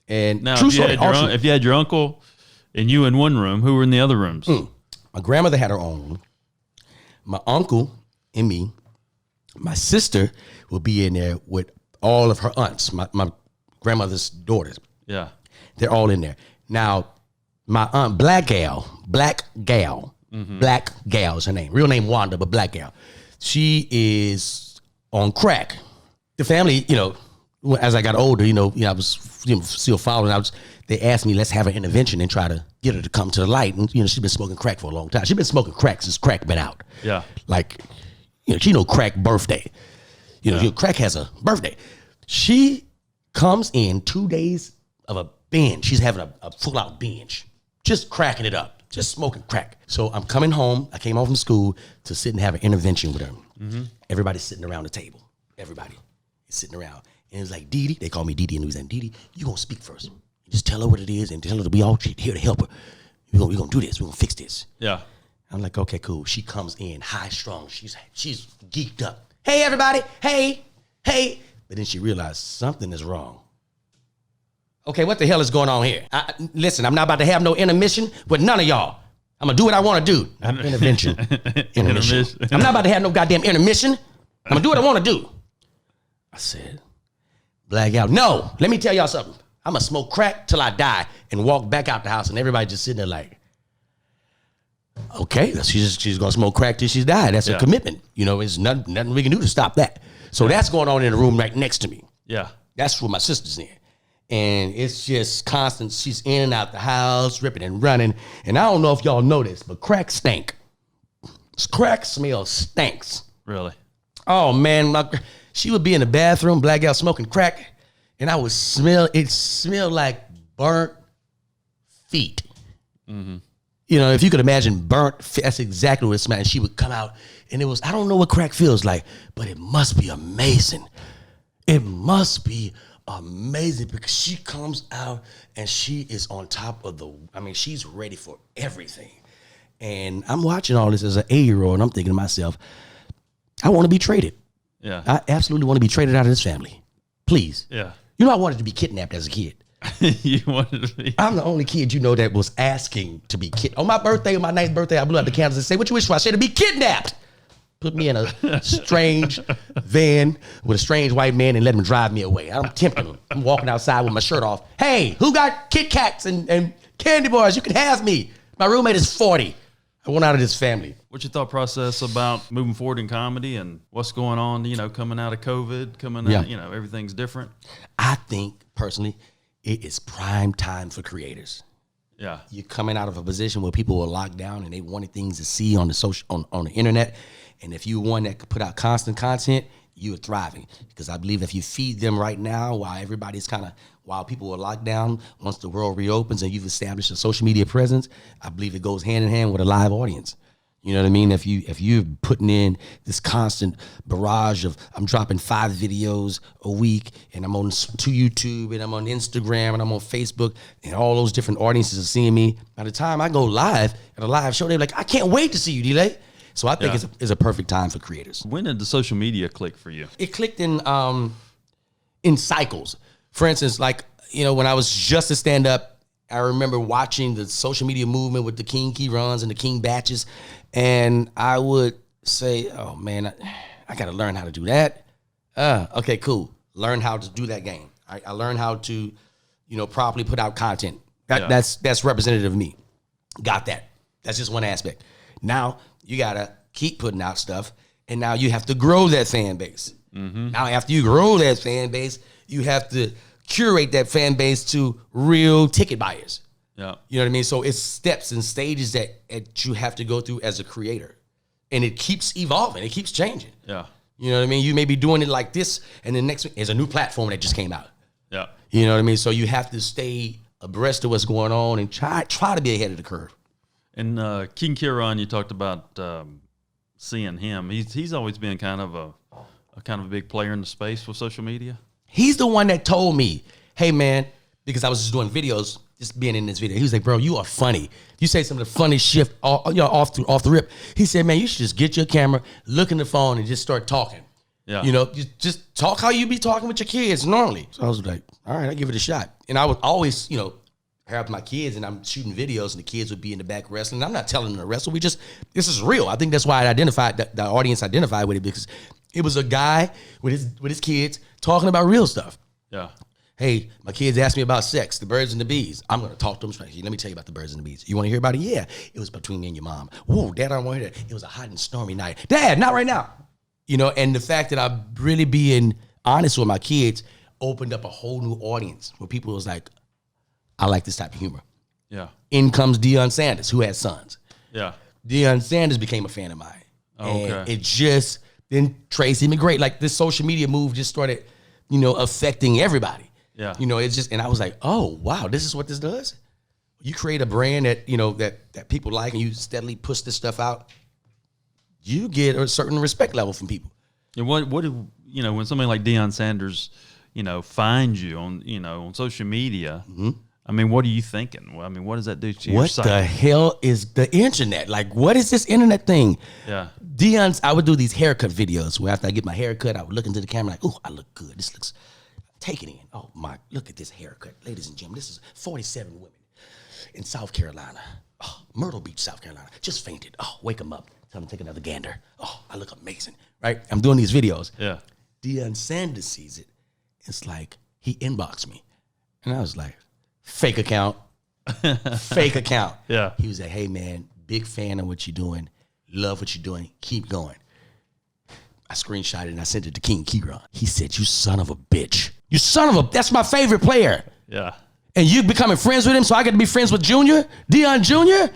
And Now, true if you, story, if you had your uncle and you in one room, who were in the other rooms? My grandmother had her own room. My uncle and me. My sister will be in there with all of her aunts, my grandmother's daughters. Yeah. They're all in there. Now, my aunt, Black Gal is her name. Real name Wanda, but Black Gal. She is on crack. The family, as I got older, I was still following. They asked me, let's have an intervention and try to get her to come to the light. And, she's been smoking crack for a long time. She's been smoking crack since crack been out. Yeah. Like, she know crack birthday. Crack has a birthday. She comes in 2 days of a binge. She's having a full-out binge, just cracking it up, just smoking crack. So I'm coming home. I came home from school to sit and have an intervention with her. Mm-hmm. Everybody's sitting around the table. Everybody is sitting around. And it's like, Dee, they call me Dee in Louisiana. Dee, you gonna speak first. Just tell her what it is and tell her that we all here to help her. We're gonna do this. We're gonna fix this. Yeah. I'm like, okay, cool. She comes in high strung. She's geeked up. Hey, everybody. Hey. But then she realized something is wrong. Okay, what the hell is going on here? Listen, I'm not about to have no intermission with none of y'all. I'm gonna do what I want to do. Intervention. Intermission. I'm not about to have no goddamn intermission. I'm gonna do what I want to do. I said, black out. No, let me tell y'all something. I'm gonna smoke crack till I die and walk back out the house, and everybody just sitting there like, okay, she's gonna smoke crack till she's died. That's a commitment. You know, there's nothing we can do to stop that. So that's going on in the room right next to me. Yeah. That's where my sister's in. And it's just constant. She's in and out the house, ripping and running. And I don't know if y'all know this, but crack stink. Crack smell stinks. Really? Oh, man. She would be in the bathroom, black out, smoking crack. And I would smell, it smelled like burnt feet. Mm-hmm. You know, if you could imagine burnt feet, that's exactly what it smelled. And she would come out, and it was, I don't know what crack feels like, but it must be amazing. It must be amazing because she comes out and she is on top of she's ready for everything. And I'm watching all this as an 8-year-old, and I'm thinking to myself, I want to be traded. Yeah. I absolutely want to be traded out of this family. Please. Yeah. You know, I wanted to be kidnapped as a kid. You wanted to be? I'm the only kid that was asking to be kidnapped. On my birthday, my 9th birthday, I blew out the candles and said, what you wish for? I said to be kidnapped. Put me in a strange van with a strange white man and let him drive me away. I'm tempting him. I'm walking outside with my shirt off. Hey, who got Kit Kats and candy bars? You can have me. My roommate is 40. I want out of this family. What's your thought process about moving forward in comedy and what's going on, coming out of COVID, out, everything's different? I think, personally, it is prime time for creators. Yeah. You're coming out of a position where people were locked down and they wanted things to see on the internet. And if you're one that could put out constant content, you're thriving. Because I believe if you feed them right now while people are locked down, once the world reopens and you've established a social media presence, I believe it goes hand in hand with a live audience. You know what I mean? If you're putting in this constant barrage of, I'm dropping 5 videos a week and I'm on to YouTube and I'm on Instagram and I'm on Facebook and all those different audiences are seeing me, by the time I go live at a live show, they're like, I can't wait to see you, D-Lay. So I think it's a perfect time for creators. When did the social media click for you? It clicked in cycles. For instance, when I was just a stand-up, I remember watching the social media movement with the King Key runs and the King batches, and I would say, oh, man, I got to learn how to do that. Okay, cool. Learn how to do that game. I learned how to, properly put out content. That's representative of me. Got that. That's just one aspect. Now, you got to keep putting out stuff, and now you have to grow that fan base. Mm-hmm. Now, after you grow that fan base, you have to curate that fan base to real ticket buyers. Yeah. You know what I mean? So it's steps and stages that you have to go through as a creator. And it keeps evolving. It keeps changing. Yeah. You know what I mean? You may be doing it like this, and the next is a new platform that just came out. Yeah. You know what I mean? So you have to stay abreast of what's going on and try to be ahead of the curve. And King Kieran, you talked about seeing him. He's always been kind of a big player in the space with social media. He's the one that told me, hey, man, because I was just doing videos, just being in this video. He was like, bro, you are funny. You say some of the funny shit off the rip. He said, man, you should just get your camera, look in the phone, and just start talking. Yeah. Just talk how you be talking with your kids normally. So I was like, all right, I'll give it a shot. And I would always, have my kids, and I'm shooting videos, and the kids would be in the back wrestling. I'm not telling them to wrestle. This is real. I think that's why the audience identified with it, because it was a guy with his kids talking about real stuff. Yeah. Hey, my kids asked me about sex, the birds and the bees. I'm going to talk to them straight. Let me tell you about the birds and the bees. You want to hear about it? Yeah. It was between me and your mom. Whoa, Dad, I don't want to hear that. It was a hot and stormy night. Dad, not right now. And the fact that I'm really being honest with my kids opened up a whole new audience where people was like, I like this type of humor. Yeah. In comes Deion Sanders, who has sons. Yeah. Deion Sanders became a fan of mine. Okay. And it just, then Tracy McGrady, like this social media move just started, affecting everybody. Yeah. You know, it's just, and I was like, oh, wow, this is what this does? You create a brand that, you know, that people like, and you steadily push this stuff out, you get a certain respect level from people. And what do, you know, when somebody like Deion Sanders, you know, finds you on, you know, on social media, I mean, what are you thinking? Well, I mean, what does that do to your psyche? What the hell is the internet? Like, what is this internet thing? Yeah. I would do these haircut videos where after I get my haircut, I would look into the camera like, oh, I look good. This looks, take it in. Oh, my, look at this haircut. Ladies and gentlemen, this is 47 women in South Carolina. Oh, Myrtle Beach, South Carolina. Just fainted. Oh, wake them up. Tell them to take another gander. Oh, I look amazing, right? I'm doing these videos. Yeah. Deion Sanders sees it. It's like, he inboxed me. And I was like, fake account. Fake account. Yeah. He was like, hey, man, big fan of what you're doing. Love what you're doing. Keep going. I screenshot it and I sent it to King Kieran. He said, you son of a bitch. You son of a, that's my favorite player. Yeah. And you becoming friends with him, so I get to be friends with Junior? Deion Jr.?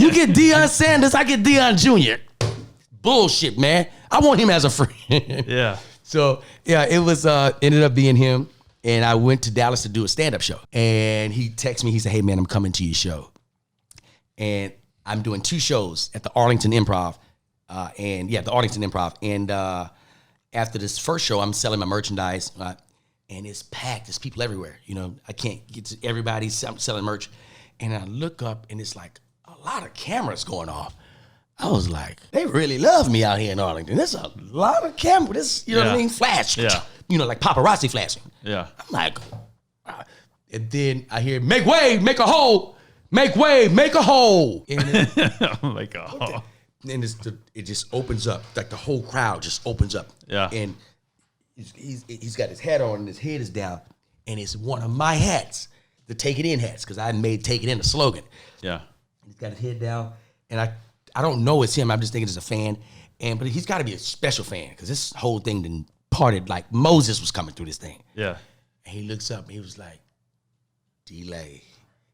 You get Deion Sanders, I get Deion Jr. Bullshit, man. I want him as a friend. Yeah. So, yeah, it was, ended up being him. And I went to Dallas to do a stand-up show. And he texted me, he said, hey, man, I'm coming to your show. And I'm doing 2 shows at the Arlington Improv. The Arlington Improv. And after this first show, I'm selling my merchandise. And it's packed. There's people everywhere. You know, I can't get to everybody selling merch. And I look up, and it's like a lot of cameras going off. I was like, they really love me out here in Arlington. There's a lot of cameras. You know what I mean? Flash. Yeah. You know, like paparazzi flashing. Yeah. I'm like, and then I hear, make way, make a hole. Make way, make a hole. And then, Like, oh. and it just opens up. Like the whole crowd just opens up. Yeah. And he's got his hat on and his head is down. And it's one of my hats, the Take It In hats, because I made Take It In a slogan. Yeah. He's got his head down. And I don't know it's him. I'm just thinking it's a fan. But he's got to be a special fan because this whole thing done parted like Moses was coming through this thing. Yeah. And he looks up and he was like, Delay.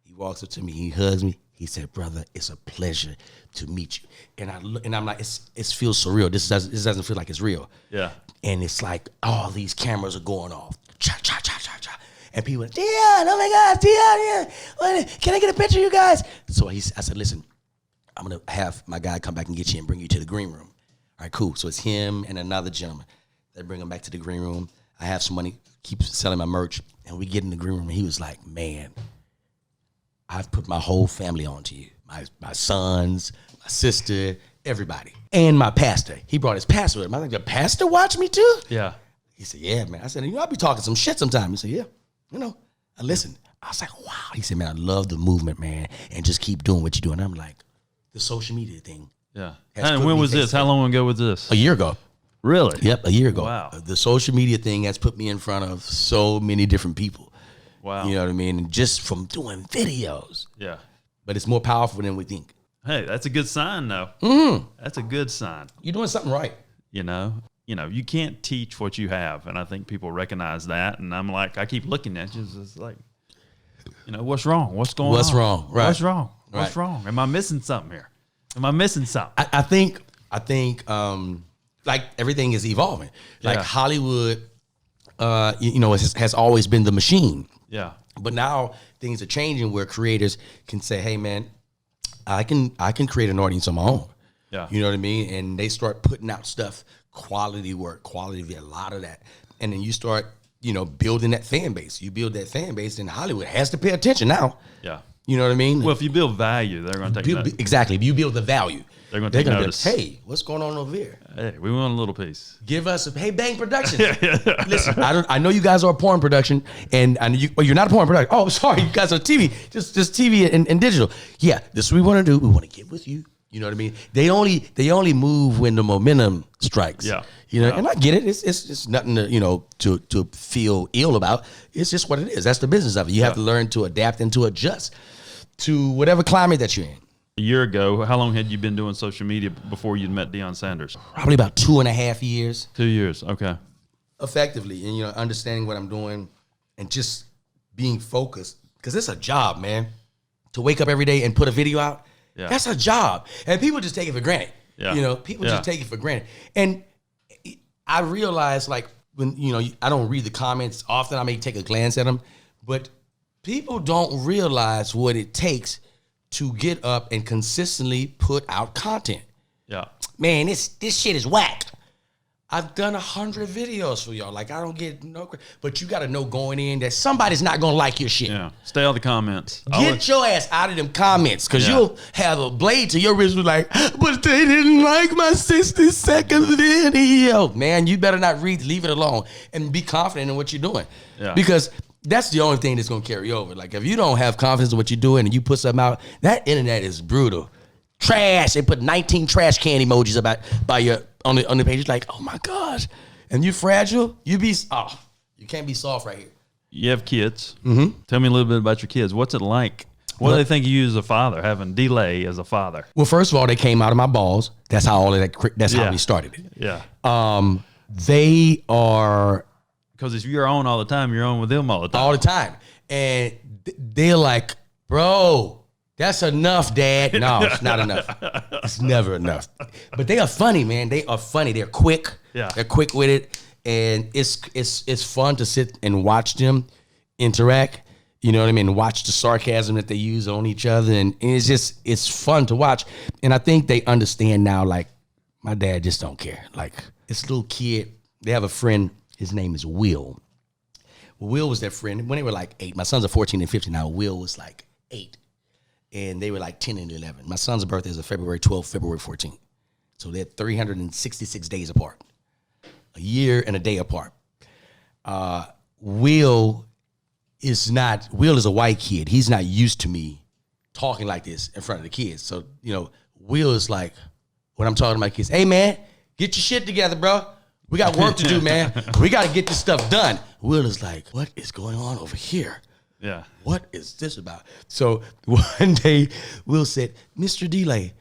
He walks up to me, he hugs me. He said, brother, it's a pleasure to meet you. And I look, and I'm like, it feels surreal. This doesn't feel like it's real. Yeah. And it's like all these cameras are going off. Cha, cha, cha, cha, cha. And people are, Deion, oh my God, Deion, can I get a picture of you guys? So I said, listen, I'm going to have my guy come back and get you and bring you to the green room. All right, cool. So it's him and another gentleman. They bring him back to the green room. I have some money, keep selling my merch. And we get in the green room, and he was like, man, I've put my whole family on to you. My sons, my sister, everybody. And my pastor. He brought his pastor with him. I think the pastor watched me too? Yeah. He said, yeah, man. I said, you know, I'll be talking some shit sometime. He said, yeah, you know, I listen. I was like, wow. He said, man, I love the movement, man, and just keep doing what you're doing. I'm like, the social media thing. Yeah. And when was this? How long ago was this? A year ago. Really? Yep, a year ago. Wow. The social media thing has put me in front of so many different people. Wow. You know what I mean? And just from doing videos. Yeah. But it's more powerful than we think. Hey, that's a good sign, though. That's a good sign. You're doing something right. You know, you can't teach what you have, and I think people recognize that. And I'm like, I keep looking at you, it's like, you know, what's wrong? What's going on? What's wrong? Right. What's wrong? Right. What's wrong? Am I missing something here? Am I missing something? I think, like everything is evolving. Like Yeah. Hollywood, you know, has always been the machine. Yeah. But now things are changing where creators can say, hey, man, I can create an audience on my own. Yeah. You know what I mean? And they start putting out stuff, quality work, quality, a lot of that. And then you start, you know, building that fan base. You build that fan base, and Hollywood has to pay attention now. Yeah. You know what I mean? Well, if you build value, they're going to take notice. Exactly. If you build the value, They're going to take notice. Be like, hey, what's going on over here? Hey, we want a little piece. Give us Hey Bang Productions. Listen, I know you guys are a porn production, and you're not a porn production. Oh, sorry, you guys are TV, just TV and digital. Yeah, this is what we want to do. We want to get with you. You know what I mean? They only move when the momentum strikes. Yeah. You know, Yeah. and I get it. It's nothing to feel ill about. It's just what it is. That's the business of it. You have to learn to adapt and to adjust to whatever climate that you're in. A year ago, how long had you been doing social media before you'd met Deion Sanders? Probably about 2.5 years. 2 years. Okay. Effectively, and understanding what I'm doing and just being focused, because it's a job, man. To wake up every day and put a video out, that's a job, and people just take it for granted. Yeah. People just take it for granted. And I realized, like, when, I don't read the comments often. I may take a glance at them, but people don't realize what it takes to get up and consistently put out content. Yeah. Man, this shit is whack. I've done 100 videos for y'all. Like, I don't get no, but you got to know going in that somebody's not going to like your shit. Yeah. Stay out of the comments. Get your ass out of them comments, because you'll have a blade to your wrist like, but they didn't like my 60-second video. Man, you better not read, leave it alone, and be confident in what you're doing. Yeah. Because that's the only thing that's going to carry over. Like, if you don't have confidence in what you're doing and you put something out, that internet is brutal. Trash. They put 19 trash can emojis by your on the page. Like, oh my gosh. And you fragile, you can't be soft right here. You have kids. Mm-hmm. Tell me a little bit about your kids. What's it like? What do they think of you as a father, having delay as a father? Well, first of all, they came out of my balls. That's how all of that. That's how we started it. Yeah. They are, because if you're on all the time, you're on with them all the time. All the time, and they're like, bro, that's enough, Dad. No, it's not enough. It's never enough. But they are funny, man. They are funny. They're quick. Yeah. They're quick with it. And it's fun to sit and watch them interact. You know what I mean? Watch the sarcasm that they use on each other. And it's fun to watch. And I think they understand now, like, my dad just don't care. Like, this little kid, they have a friend. His name is Will. Will was their friend when they were like 8. My sons are 14 and 15 now. Will was like 8. And they were like 10 and 11. My son's birthday is February 12th, February 14th. So they're 366 days apart. A year and a day apart. Will is a white kid. He's not used to me talking like this in front of the kids. So, Will is like, when I'm talking to my kids, hey, man, get your shit together, bro. We got work to do, man. We got to get this stuff done. Will is like, what is going on over here? Yeah. What is this about? So one day, Will said, Mr. Delay,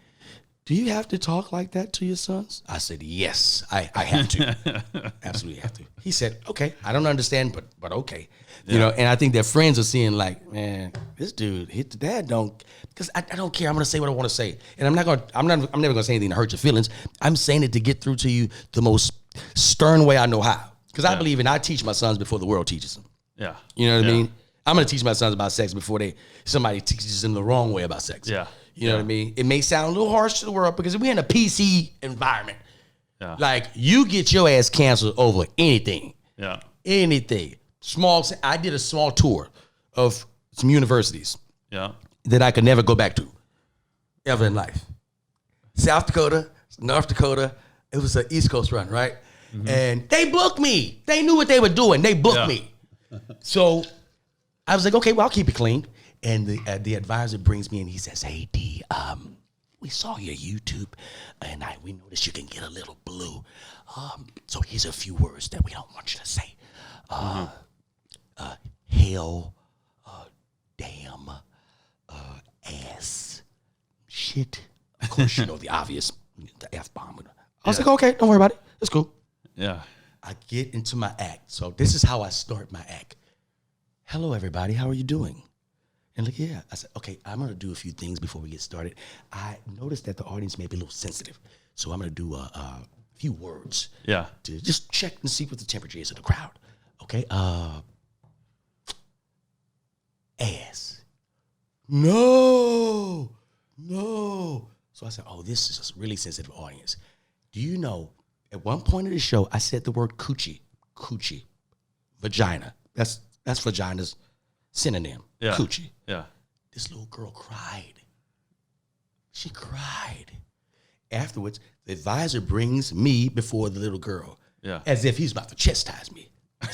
do you have to talk like that to your sons? I said, yes, I have to. Absolutely have to. He said, okay, I don't understand, but okay. Yeah. And I think their friends are seeing like, man, this dude, his dad don't, because I don't care. I'm going to say what I want to say. And I'm never going to say anything to hurt your feelings. I'm saying it to get through to you the most stern way I know how. Because I believe I teach my sons before the world teaches them. Yeah. You know what I mean? I'm going to teach my sons about sex before somebody teaches them the wrong way about sex. Yeah. You know what I mean? It may sound a little harsh to the world because we're in a PC environment. Yeah. Like, you get your ass canceled over anything. Yeah. Anything. I did a small tour of some universities. Yeah. That I could never go back to ever in life. South Dakota, North Dakota. It was an East Coast run, right? Mm-hmm. And they booked me. They knew what they were doing. They booked me. So I was like, okay, well, I'll keep it clean. And the advisor brings me in. He says, hey, D, we saw your YouTube, and we noticed you can get a little blue. So here's a few words that we don't want you to say. Hell, damn, ass, shit. Of course, you know the obvious, the F-bomb. I was like, okay, don't worry about it. It's cool. Yeah. I get into my act. So this is how I start my act. Hello, everybody. How are you doing? And like, yeah. I said, okay, I'm going to do a few things before we get started. I noticed that the audience may be a little sensitive. So I'm going to do a few words. Yeah. To just check and see what the temperature is of the crowd. Okay. Ass. No. So I said, oh, this is a really sensitive audience. Do you know, at one point of the show, I said the word coochie, vagina. That's vagina's synonym, coochie. Yeah. This little girl cried. She cried. Afterwards, the advisor brings me before the little girl, as if he's about to chastise me.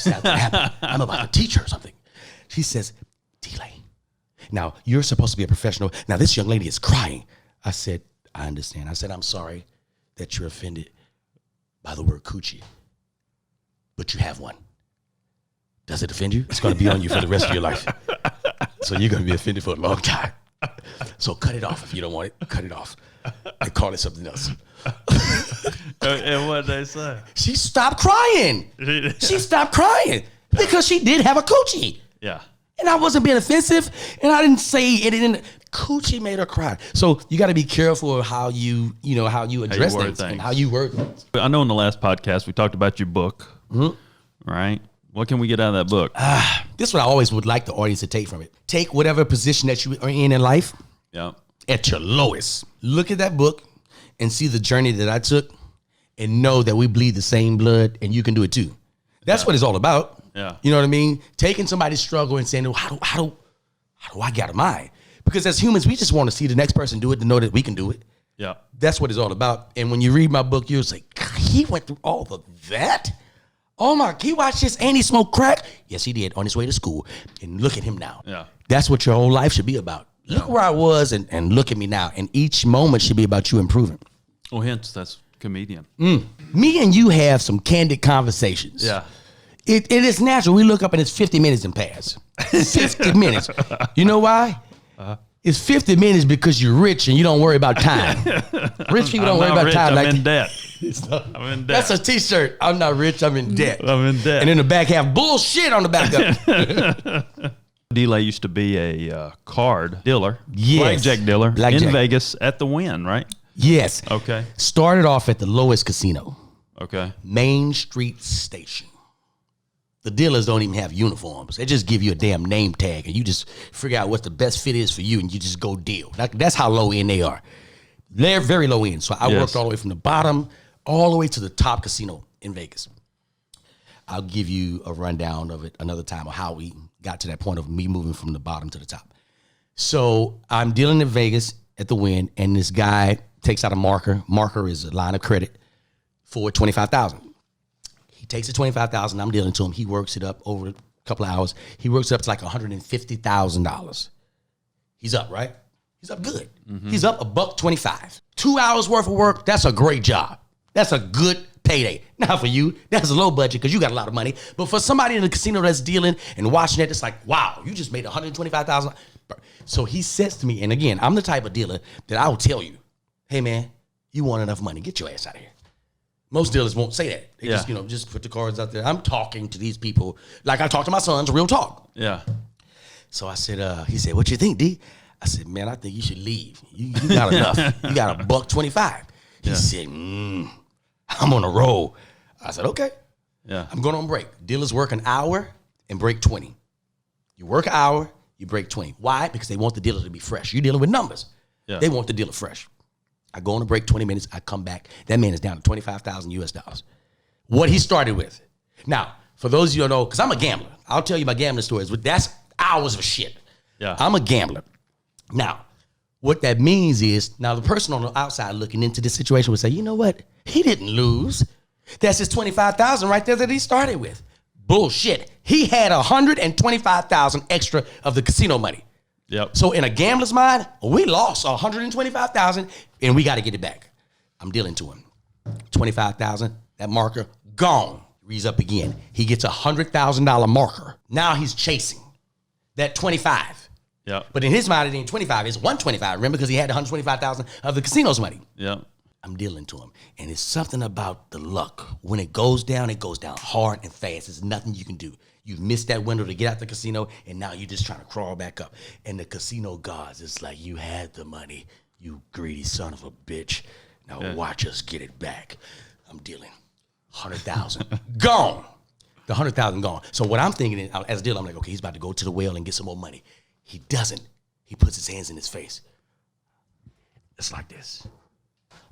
I'm about to teach her something. She says, Delay. Now, you're supposed to be a professional. Now, this young lady is crying. I said, I understand. I said, I'm sorry that you're offended by the word coochie, but you have one. Does it offend you? It's going to be on you for the rest of your life. So you're going to be offended for a long time. So cut it off if you don't want it. Cut it off and call it something else. And what did they say? She stopped crying. She stopped crying because she did have a coochie. Yeah. And I wasn't being offensive, and I didn't say it. Coochie made her cry. So you got to be careful of how you address things and how you word things. I know in the last podcast we talked about your book. Mm-hmm. Right. What can we get out of that book? This is what I always would like the audience to take from it. Take whatever position that you are in life Yeah. at your lowest. Look at that book and see the journey that I took and know that we bleed the same blood and you can do it too. That's what it's all about. Yeah. You know what I mean? Taking somebody's struggle and saying, how do I get out of mine? Because as humans, we just want to see the next person do it to know that we can do it. Yeah. That's what it's all about. And when you read my book, you'll say, God, he went through all of that? Oh my, he watched this and he smoked crack? Yes, he did on his way to school. And look at him now. Yeah. That's what your whole life should be about. Look where I was and look at me now. And each moment should be about you improving. Well, hence that's comedian. Me and you have some candid conversations. Yeah. It is natural. We look up and it's 50 minutes and pass. 50 minutes. You know why? It's 50 minutes because you're rich and you don't worry about time. Rich people don't worry about rich, time. I'm in debt. I'm in debt. That's a t-shirt. I'm not rich, I'm in debt. I'm in debt. And in the back half, bullshit on the back of it. Delay used to be a card dealer, Yes. blackjack dealer Blackjack. in Vegas at the Wynn, right? Yes. Okay. Started off at the lowest casino, Okay. Main Street Station. The dealers don't even have uniforms. They just give you a damn name tag and you just figure out what the best fit is for you and you just go deal. That's how low end they are. They're very low end. So I worked all the way from the bottom all the way to the top casino in Vegas. I'll give you a rundown of it another time of how we got to that point of me moving from the bottom to the top. So I'm dealing in Vegas at the Wynn, and this guy takes out a marker. Marker is a line of credit for $25,000. He takes the $25,000. I'm dealing to him. He works it up over a couple of hours. He works it up to like $150,000. He's up, right? He's up good. He's up $125. 2 hours worth of work. That's a great job. That's a good payday. Now for you, that's a low budget because you got a lot of money. But for somebody in the casino that's dealing and watching it, it's like, wow, you just made $125,000. So he says to me, and again, I'm the type of dealer that I will tell you, hey man, you want enough money, get your ass out of here. Most dealers won't say that. They just put the cards out there. I'm talking to these people like I talk to my sons, real talk. Yeah. So I said, he said, what you think, D? I said, man, I think you should leave. You got enough. You got $125. He said, I'm on a roll. I said, okay. Yeah. I'm going on break. Dealers work an hour and break 20. You work an hour, you break 20. Why? Because they want the dealer to be fresh. You're dealing with numbers. Yeah. They want the dealer fresh. I go on a break 20 minutes. I come back. That man is down to 25,000 US dollars. What he started with. Now, for those of you who don't know, because I'm a gambler. I'll tell you my gambling stories. That's hours of shit. Yeah. I'm a gambler. Now, what that means is, now the person on the outside looking into this situation would say, you know what? He didn't lose. That's his 25,000 right there that he started with. Bullshit. He had 125,000 extra of the casino money. Yep. So in a gambler's mind, we lost 125,000 and we got to get it back. I'm dealing to him. 25,000, that marker, gone. Reads up again. He gets $100,000 marker. Now he's chasing that 25. Yeah. But in his mind, it ain't 25, it's 125. Remember, because he had 125,000 of the casino's money. Yeah. I'm dealing to him. And it's something about the luck. When it goes down hard and fast. There's nothing you can do. You missed that window to get out the casino, and now you're just trying to crawl back up. And the casino guards, it's like, you had the money, you greedy son of a bitch. Now watch us get it back. I'm dealing. 100,000. Gone. The 100,000 gone. So what I'm thinking is, as a dealer, I'm like, okay, he's about to go to the well and get some more money. He doesn't. He puts his hands in his face. It's like this.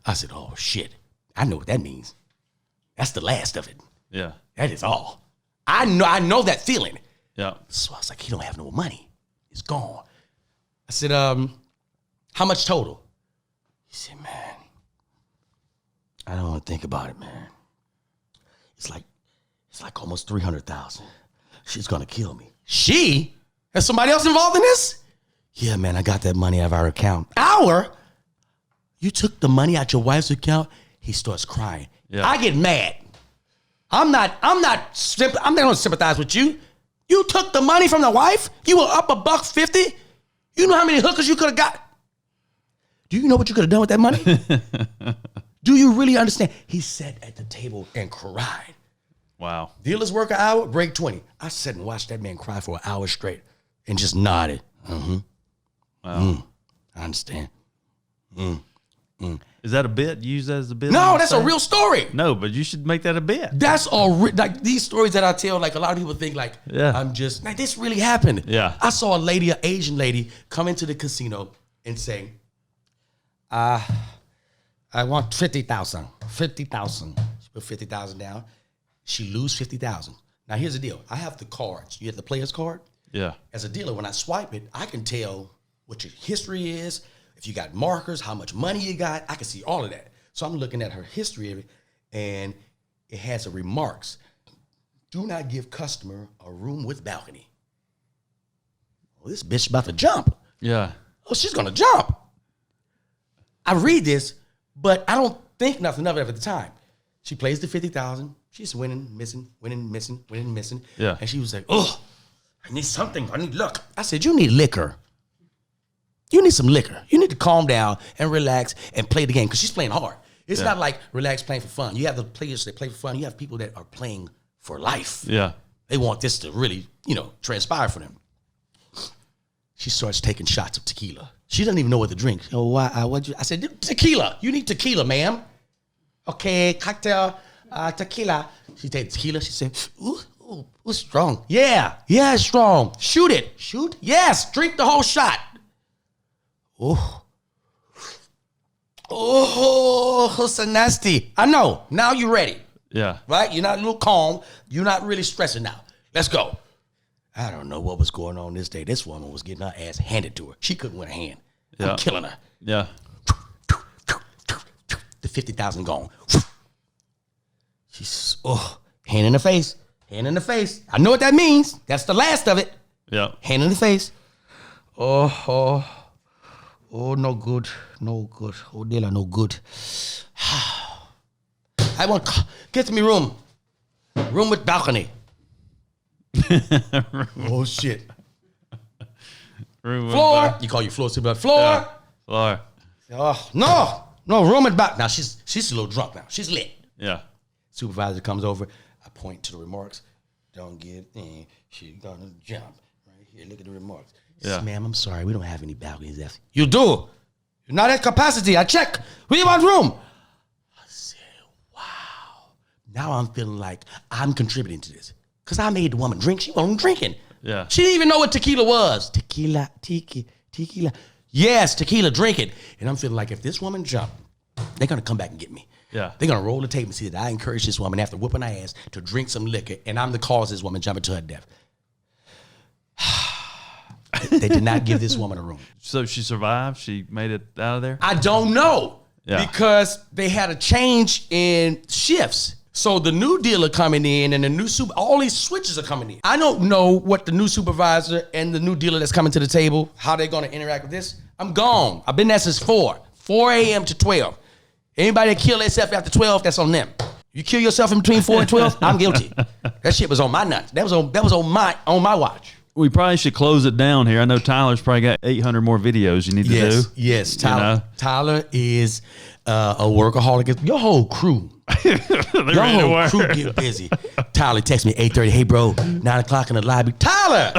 I said, oh, shit. I know what that means. That's the last of it. Yeah. That is all. I know that feeling. Yeah. So I was like, he don't have no money. It's gone. I said, how much total? He said, man, I don't want to think about it, man. It's like almost 300,000. She's going to kill me. She? Has somebody else involved in this? Yeah, man, I got that money out of our account. Our? You took the money out your wife's account? He starts crying. Yeah. I get mad. I'm not going to sympathize with you. You took the money from the wife? You were up $150? You know how many hookers you could have got? Do you know what you could have done with that money? Do you really understand? He sat at the table and cried. Wow. Dealers work an hour, break 20. I sat and watched that man cry for an hour straight and just nodded. Wow. I understand. Is that a bit? You use that as a bit? No, that's a real story. No, but you should make that a bit. That's like these stories that I tell. Like a lot of people think, like I'm just like this really happened. Yeah, I saw a lady, an Asian lady, come into the casino and say, "I want 50,000. 50,000." She put 50,000 down. She lose 50,000. Now here's the deal. I have the cards. You have the player's card. Yeah. As a dealer, when I swipe it, I can tell what your history is. If you got markers, how much money you got, I can see all of that. So I'm looking at her history of it, and it has a remarks. Do not give customer a room with balcony. Well, this bitch about to jump. Yeah. Oh, she's gonna jump. I read this, but I don't think nothing of it at the time. She plays the 50,000. She's winning, missing, winning, missing, winning, missing. Yeah. And she was like, oh, I need something. I need luck. I said, you need liquor. You need some liquor. You need to calm down and relax and play the game because she's playing hard. It's not like relax playing for fun. You have the players that play for fun. You have people that are playing for life. Yeah. They want this to really, transpire for them. She starts taking shots of tequila. She doesn't even know what to drink. Oh, why? I said, tequila. You need tequila, ma'am. Okay, cocktail, tequila. She takes tequila. She said, ooh, strong. Yeah, it's strong. Shoot it. Shoot? Yes, drink the whole shot. Oh, so nasty. I know. Now you're ready. Yeah. Right? You're not a little calm. You're not really stressing now. Let's go. I don't know what was going on this day. This woman was getting her ass handed to her. She couldn't win a hand. I'm killing her. Yeah. The 50,000 gone. She's, hand in the face. Hand in the face. I know what that means. That's the last of it. Yeah. Hand in the face. Oh, no good. No good. Oh, Dilla, no good. I want, get to me room. Room with balcony. Oh, shit. Room floor. with You call your floor super. Floor. Yeah. Floor. Oh, no, room with balcony. Now, she's a little drunk now. She's lit. Yeah. Supervisor comes over. I point to the remarks. Don't get in. She's gonna jump. Right here. Look at the remarks. Yeah. Ma'am, I'm sorry. We don't have any balconies left. You do. You're not at capacity. I check. We want room. I said, wow. Now I'm feeling like I'm contributing to this. Because I made the woman drink. She wasn't drinking. Yeah. She didn't even know what tequila was. Tequila. Yes, tequila, drink it. And I'm feeling like if this woman jumped, they're going to come back and get me. Yeah. They're going to roll the tape and see that I encouraged this woman after whooping her ass to drink some liquor, and I'm the cause of this woman jumping to her death. They did not give this woman a room. So she survived? She made it out of there? I don't know. Yeah. Because they had a change in shifts. So the new dealer coming in and the new all these switches are coming in. I don't know what the new supervisor and the new dealer that's coming to the table, how they're going to interact with this. I'm gone. I've been there since 4 a.m. to 12. Anybody that kill themselves after 12, that's on them. You kill yourself in between 4 and 12, I'm guilty. That shit was on my nuts. That was on my watch. We probably should close it down here. I know Tyler's probably got 800 more videos you need to do. Yes, Tyler. Tyler is a workaholic. Your whole crew. Your whole crew get busy. Tyler texts me 8:30. Hey, bro, 9 o'clock in the lobby. Tyler,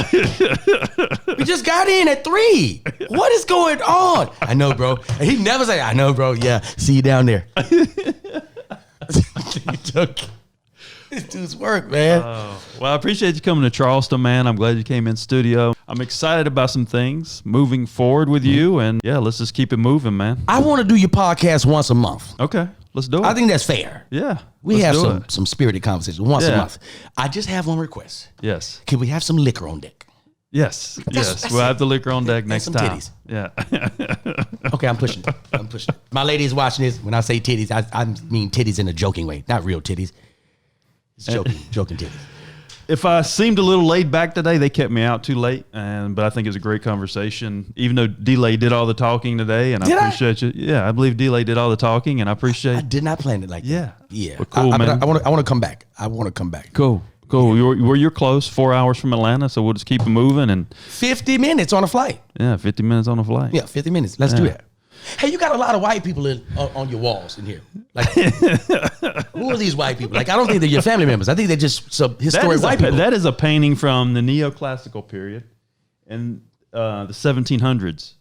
we just got in at 3. What is going on? I know, bro. And he never say, I know, bro. Yeah, see you down there. This dude's work, man. Well, I appreciate you coming to Charleston, man. I'm glad you came in studio. I'm excited about some things moving forward with you. And yeah, let's just keep it moving, man. I want to do your podcast once a month. Okay, let's do it. I think that's fair. Yeah. We have some spirited conversations once a month. I just have one request. Yes. Can we have some liquor on deck? Yes. Yes. We'll have the liquor on deck next some time. Titties. Yeah. Okay, I'm pushing it. My lady is watching this. When I say titties, I mean titties in a joking way, not real titties. It's joking titties. If I seemed a little laid back today, they kept me out too late, but I think it was a great conversation. Even though D-Lay did all the talking today, and I appreciate you. Yeah, I believe D-Lay did all the talking, and I appreciate. I did not plan it like that. Yeah. Well, cool, man. I want to come back. Cool. You're close. 4 hours from Atlanta, so we'll just keep it moving. And 50 minutes on a flight. Yeah, 50 minutes on a flight. Yeah, 50 minutes. Let's do that. Hey, you got a lot of white people on your walls in here. Like, who are these white people? Like, I don't think they're your family members. I think they're just some historic white people. That is a painting from the neoclassical period in the 1700s.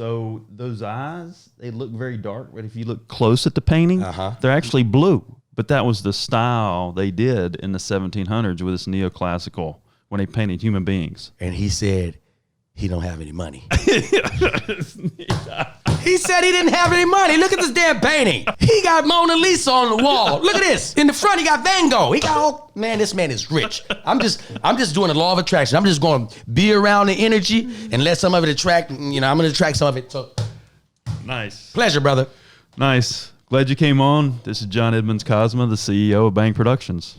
So those eyes, they look very dark, but if you look close at the painting, Uh-huh. they're actually blue. But that was the style they did in the 1700s with this neoclassical when they painted human beings. And he said he don't have any money. He said he didn't have any money. Look at this damn painting. He got Mona Lisa on the wall. Look at this. In the front, he got Van Gogh. He got all, man, this man is rich. I'm just doing the law of attraction. I'm just going to be around the energy and let some of it attract. You know, I'm going to attract some of it. So, Nice. pleasure, brother. Nice. Glad you came on. This is John Edmonds Cosma, the CEO of Bang Productions.